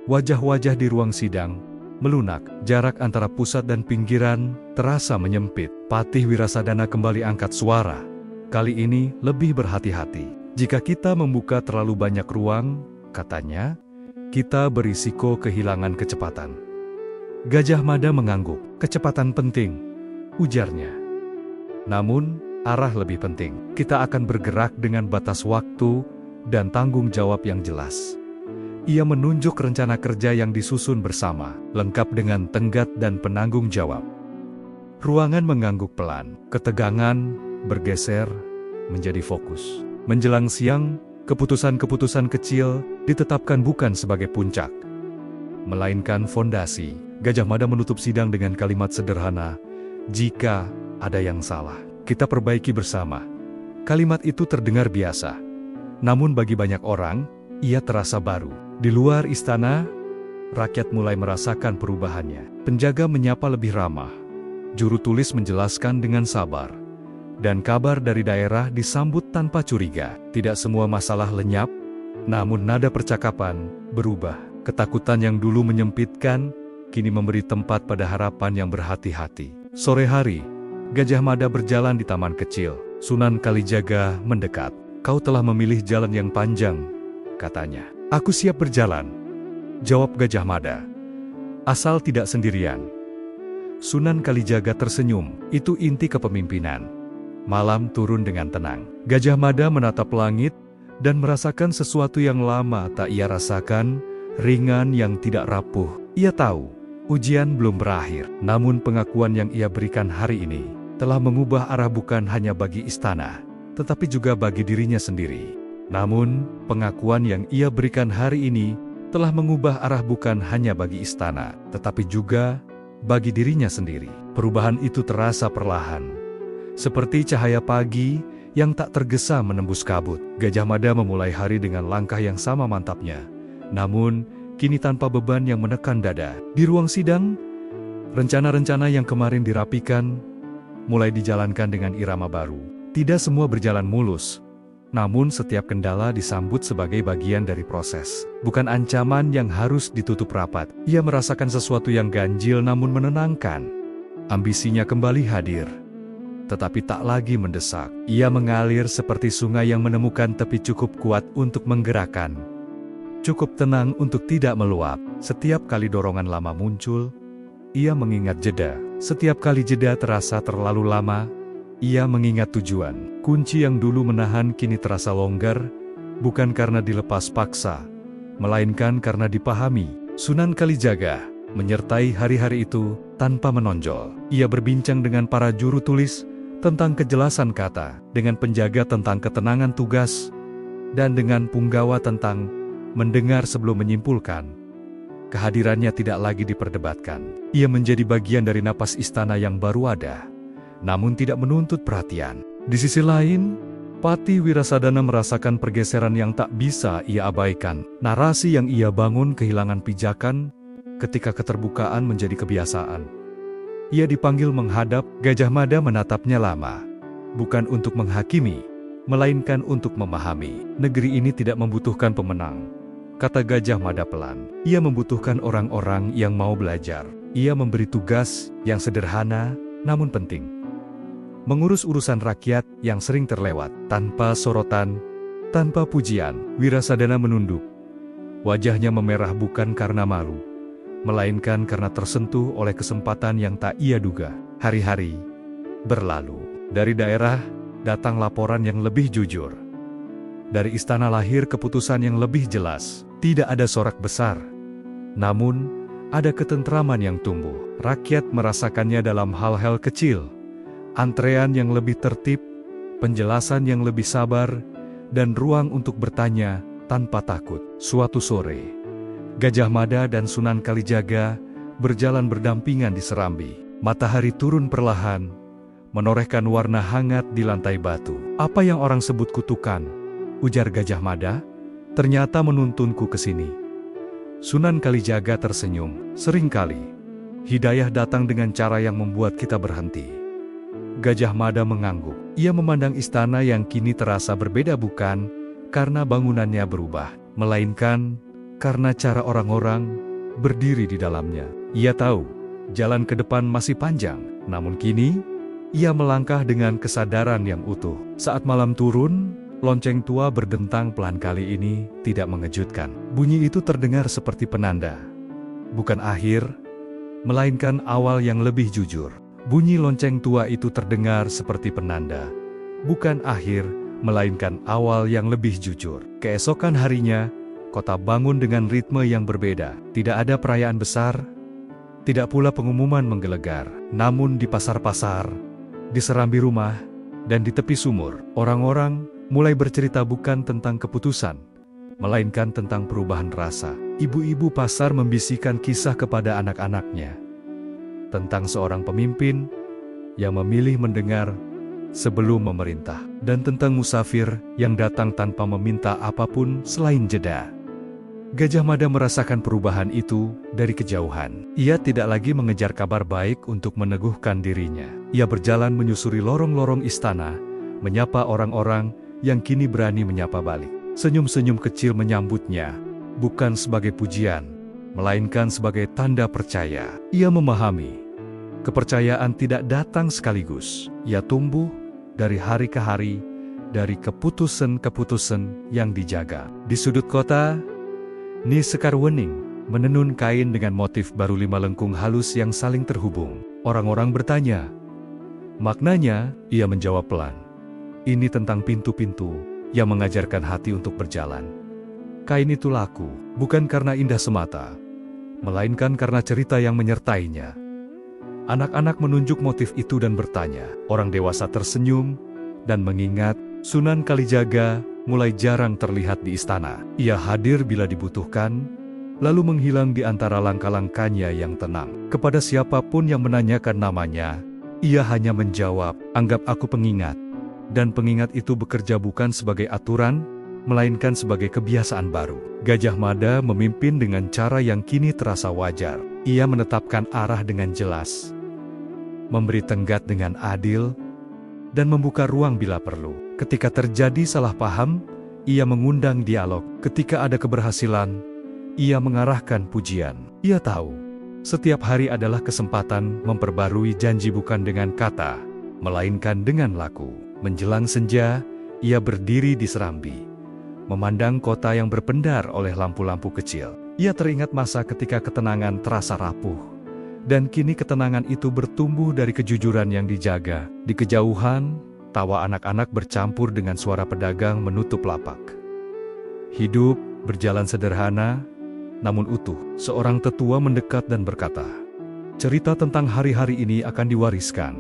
Wajah-wajah di ruang sidang melunak, jarak antara pusat dan pinggiran terasa menyempit. Patih Wirasadana kembali angkat suara. Kali ini lebih berhati-hati. Jika kita membuka terlalu banyak ruang, katanya, kita berisiko kehilangan kecepatan. Gajah Mada mengangguk. Kecepatan penting, ujarnya. Namun, arah lebih penting. Kita akan bergerak dengan batas waktu dan tanggung jawab yang jelas. Ia menunjuk rencana kerja yang disusun bersama, lengkap dengan tenggat dan penanggung jawab. Ruangan mengangguk pelan, ketegangan bergeser menjadi fokus. Menjelang siang, keputusan-keputusan kecil ditetapkan bukan sebagai puncak, melainkan fondasi. Gajah Mada menutup sidang dengan kalimat sederhana, "Jika ada yang salah, kita perbaiki bersama." Kalimat itu terdengar biasa, namun bagi banyak orang, ia terasa baru. Di luar istana, rakyat mulai merasakan perubahannya. Penjaga menyapa lebih ramah, juru tulis menjelaskan dengan sabar, dan kabar dari daerah disambut tanpa curiga. Tidak semua masalah lenyap, namun nada percakapan berubah. Ketakutan yang dulu menyempitkan, kini memberi tempat pada harapan yang berhati-hati. Sore hari, Gajah Mada berjalan di taman kecil. Sunan Kalijaga mendekat. "Kau telah memilih jalan yang panjang," katanya. "Aku siap berjalan," jawab Gajah Mada. "Asal tidak sendirian." Sunan Kalijaga tersenyum. Itu inti kepemimpinan. Malam turun dengan tenang. Gajah Mada menatap langit dan merasakan sesuatu yang lama tak ia rasakan, ringan yang tidak rapuh. Ia tahu, ujian belum berakhir. Namun pengakuan yang ia berikan hari ini telah mengubah arah bukan hanya bagi istana, tetapi juga bagi dirinya sendiri. Namun, pengakuan yang ia berikan hari ini telah mengubah arah bukan hanya bagi istana, tetapi juga bagi dirinya sendiri. Perubahan itu terasa perlahan, seperti cahaya pagi yang tak tergesa menembus kabut. Gajah Mada memulai hari dengan langkah yang sama mantapnya, namun kini tanpa beban yang menekan dada. Di ruang sidang, rencana-rencana yang kemarin dirapikan mulai dijalankan dengan irama baru. Tidak semua berjalan mulus, namun setiap kendala disambut sebagai bagian dari proses, bukan ancaman yang harus ditutup rapat. Ia merasakan sesuatu yang ganjil namun menenangkan. Ambisinya kembali hadir, tetapi tak lagi mendesak. Ia mengalir seperti sungai yang menemukan tepi cukup kuat untuk menggerakkan, cukup tenang untuk tidak meluap. Setiap kali dorongan lama muncul, ia mengingat jeda. Setiap kali jeda terasa terlalu lama, ia mengingat tujuan. Kunci yang dulu menahan kini terasa longgar, bukan karena dilepas paksa, melainkan karena dipahami. Sunan Kalijaga menyertai hari-hari itu tanpa menonjol. Ia berbincang dengan para juru tulis tentang kejelasan kata, dengan penjaga tentang ketenangan tugas, dan dengan punggawa tentang mendengar sebelum menyimpulkan. Kehadirannya tidak lagi diperdebatkan. Ia menjadi bagian dari napas istana yang baru ada, namun tidak menuntut perhatian. Di sisi lain, Patih Wirasadana merasakan pergeseran yang tak bisa ia abaikan. Narasi yang ia bangun kehilangan pijakan ketika keterbukaan menjadi kebiasaan. Ia dipanggil menghadap. Gajah Mada menatapnya lama, bukan untuk menghakimi, melainkan untuk memahami. Negeri ini tidak membutuhkan pemenang, kata Gajah Mada pelan. Ia membutuhkan orang-orang yang mau belajar. Ia memberi tugas yang sederhana namun penting. Mengurus urusan rakyat yang sering terlewat, tanpa sorotan, tanpa pujian. Wirasadana menunduk. Wajahnya memerah bukan karena malu, melainkan karena tersentuh oleh kesempatan yang tak ia duga. Hari-hari berlalu. Dari daerah, datang laporan yang lebih jujur. Dari istana lahir keputusan yang lebih jelas. Tidak ada sorak besar, namun ada ketentraman yang tumbuh. Rakyat merasakannya dalam hal-hal kecil. Antrean yang lebih tertib, penjelasan yang lebih sabar, dan ruang untuk bertanya tanpa takut. Suatu sore, Gajah Mada dan Sunan Kalijaga berjalan berdampingan di serambi. Matahari turun perlahan, menorehkan warna hangat di lantai batu. "Apa yang orang sebut kutukan?" ujar Gajah Mada, "ternyata menuntunku ke sini." Sunan Kalijaga tersenyum. "Seringkali, hidayah datang dengan cara yang membuat kita berhenti." Gajah Mada mengangguk. Ia memandang istana yang kini terasa berbeda bukan karena bangunannya berubah, melainkan karena cara orang-orang berdiri di dalamnya. Ia tahu, jalan ke depan masih panjang, namun kini, ia melangkah dengan kesadaran yang utuh. Saat malam turun, lonceng tua berdentang pelan. Kali ini tidak mengejutkan. Bunyi itu terdengar seperti penanda. Bukan akhir, melainkan awal yang lebih jujur. Bunyi lonceng tua itu terdengar seperti penanda. Bukan akhir, melainkan awal yang lebih jujur. Keesokan harinya, kota bangun dengan ritme yang berbeda. Tidak ada perayaan besar, tidak pula pengumuman menggelegar. Namun di pasar-pasar, di serambi rumah, dan di tepi sumur, orang-orang mulai bercerita bukan tentang keputusan, melainkan tentang perubahan rasa. Ibu-ibu pasar membisikkan kisah kepada anak-anaknya tentang seorang pemimpin yang memilih mendengar sebelum memerintah, dan tentang musafir yang datang tanpa meminta apapun selain jeda. Gajah Mada merasakan perubahan itu dari kejauhan. Ia tidak lagi mengejar kabar baik untuk meneguhkan dirinya. Ia berjalan menyusuri lorong-lorong istana, menyapa orang-orang yang kini berani menyapa balik. Senyum-senyum kecil menyambutnya, bukan sebagai pujian, melainkan sebagai tanda percaya. Ia memahami, kepercayaan tidak datang sekaligus. Ia tumbuh dari hari ke hari, dari keputusan-keputusan yang dijaga. Di sudut kota, Nyi Sekar Wening menenun kain dengan motif baru 5 lengkung halus yang saling terhubung. Orang-orang bertanya, maknanya? Ia menjawab pelan, "Ini tentang pintu-pintu yang mengajarkan hati untuk berjalan." Kain itu laku, bukan karena indah semata, melainkan karena cerita yang menyertainya. Anak-anak menunjuk motif itu dan bertanya. Orang dewasa tersenyum dan mengingat Sunan Kalijaga mulai jarang terlihat di istana. Ia hadir bila dibutuhkan, lalu menghilang di antara langkah-langkahnya yang tenang. Kepada siapapun yang menanyakan namanya, ia hanya menjawab, "Anggap aku pengingat." Dan pengingat itu bekerja bukan sebagai aturan, melainkan sebagai kebiasaan baru. Gajah Mada memimpin dengan cara yang kini terasa wajar. Ia menetapkan arah dengan jelas, memberi tenggat dengan adil, dan membuka ruang bila perlu. Ketika terjadi salah paham, ia mengundang dialog. Ketika ada keberhasilan, ia mengarahkan pujian. Ia tahu, setiap hari adalah kesempatan memperbarui janji bukan dengan kata, melainkan dengan laku. Menjelang senja, ia berdiri di serambi, memandang kota yang berpendar oleh lampu-lampu kecil. Ia teringat masa ketika ketenangan terasa rapuh, dan kini ketenangan itu bertumbuh dari kejujuran yang dijaga. Di kejauhan, tawa anak-anak bercampur dengan suara pedagang menutup lapak. Hidup berjalan sederhana, namun utuh. Seorang tetua mendekat dan berkata, "Cerita tentang hari-hari ini akan diwariskan."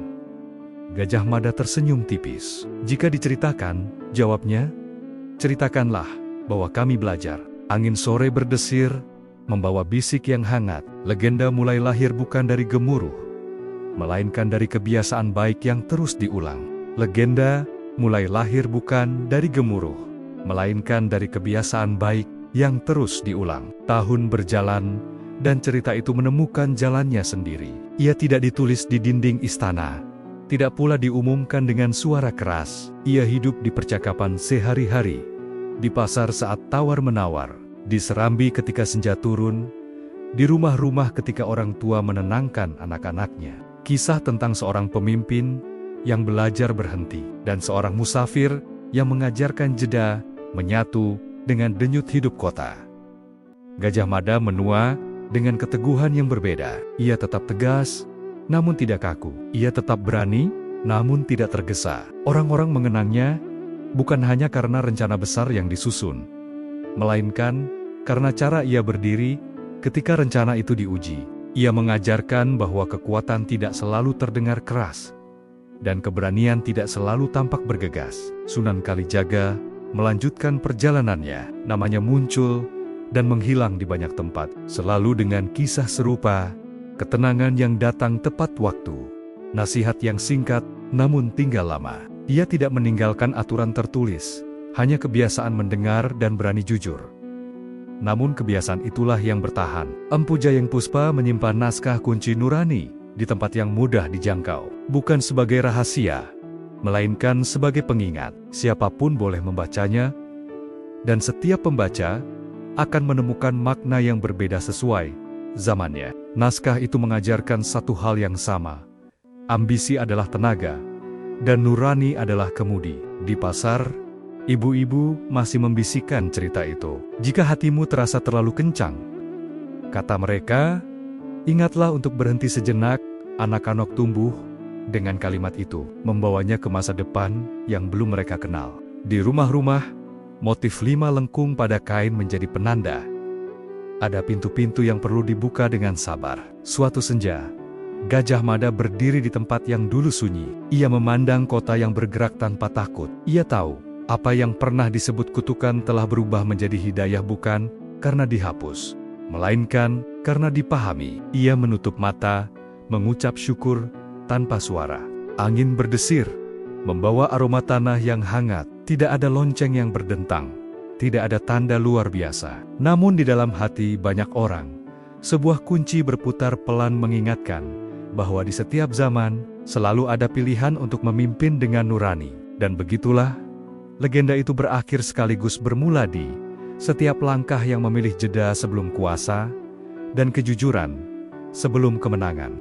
Gajah Mada tersenyum tipis. "Jika diceritakan," jawabnya, "ceritakanlah bahwa kami belajar." Angin sore berdesir, membawa bisik yang hangat. Legenda mulai lahir bukan dari gemuruh, melainkan dari kebiasaan baik yang terus diulang. Legenda mulai lahir bukan dari gemuruh, melainkan dari kebiasaan baik yang terus diulang. Tahun berjalan, dan cerita itu menemukan jalannya sendiri. Ia tidak ditulis di dinding istana, tidak pula diumumkan dengan suara keras. Ia hidup di percakapan sehari-hari, di pasar saat tawar-menawar, di serambi ketika senja turun, di rumah-rumah ketika orang tua menenangkan anak-anaknya. Kisah tentang seorang pemimpin yang belajar berhenti, dan seorang musafir yang mengajarkan jeda menyatu dengan denyut hidup kota. Gajah Mada menua dengan keteguhan yang berbeda. Ia tetap tegas, namun tidak kaku. Ia tetap berani, namun tidak tergesa. Orang-orang mengenangnya bukan hanya karena rencana besar yang disusun, melainkan karena cara ia berdiri ketika rencana itu diuji. Ia mengajarkan bahwa kekuatan tidak selalu terdengar keras, dan keberanian tidak selalu tampak bergegas. Sunan Kalijaga melanjutkan perjalanannya. Namanya muncul dan menghilang di banyak tempat, selalu dengan kisah serupa, ketenangan yang datang tepat waktu, nasihat yang singkat namun tinggal lama. Ia tidak meninggalkan aturan tertulis, hanya kebiasaan mendengar dan berani jujur. Namun kebiasaan itulah yang bertahan. Empu Jayeng Puspa menyimpan naskah kunci nurani di tempat yang mudah dijangkau, bukan sebagai rahasia, melainkan sebagai pengingat. Siapapun boleh membacanya, dan setiap pembaca akan menemukan makna yang berbeda sesuai zamannya. Naskah itu mengajarkan satu hal yang sama. Ambisi adalah tenaga, dan nurani adalah kemudi. Di pasar, ibu-ibu masih membisikkan cerita itu. Jika hatimu terasa terlalu kencang, kata mereka, ingatlah untuk berhenti sejenak. Anak-anak tumbuh dengan kalimat itu, membawanya ke masa depan yang belum mereka kenal. Di rumah-rumah, motif 5 lengkung pada kain menjadi penanda. Ada pintu-pintu yang perlu dibuka dengan sabar. Suatu senja, Gajah Mada berdiri di tempat yang dulu sunyi. Ia memandang kota yang bergerak tanpa takut. Ia tahu, apa yang pernah disebut kutukan telah berubah menjadi hidayah, bukan karena dihapus, melainkan karena dipahami. Ia menutup mata, mengucap syukur tanpa suara. Angin berdesir, membawa aroma tanah yang hangat. Tidak ada lonceng yang berdentang, tidak ada tanda luar biasa. Namun di dalam hati banyak orang, sebuah kunci berputar pelan mengingatkan bahwa di setiap zaman selalu ada pilihan untuk memimpin dengan nurani. Dan begitulah, legenda itu berakhir sekaligus bermula di setiap langkah yang memilih jeda sebelum kuasa dan kejujuran sebelum kemenangan.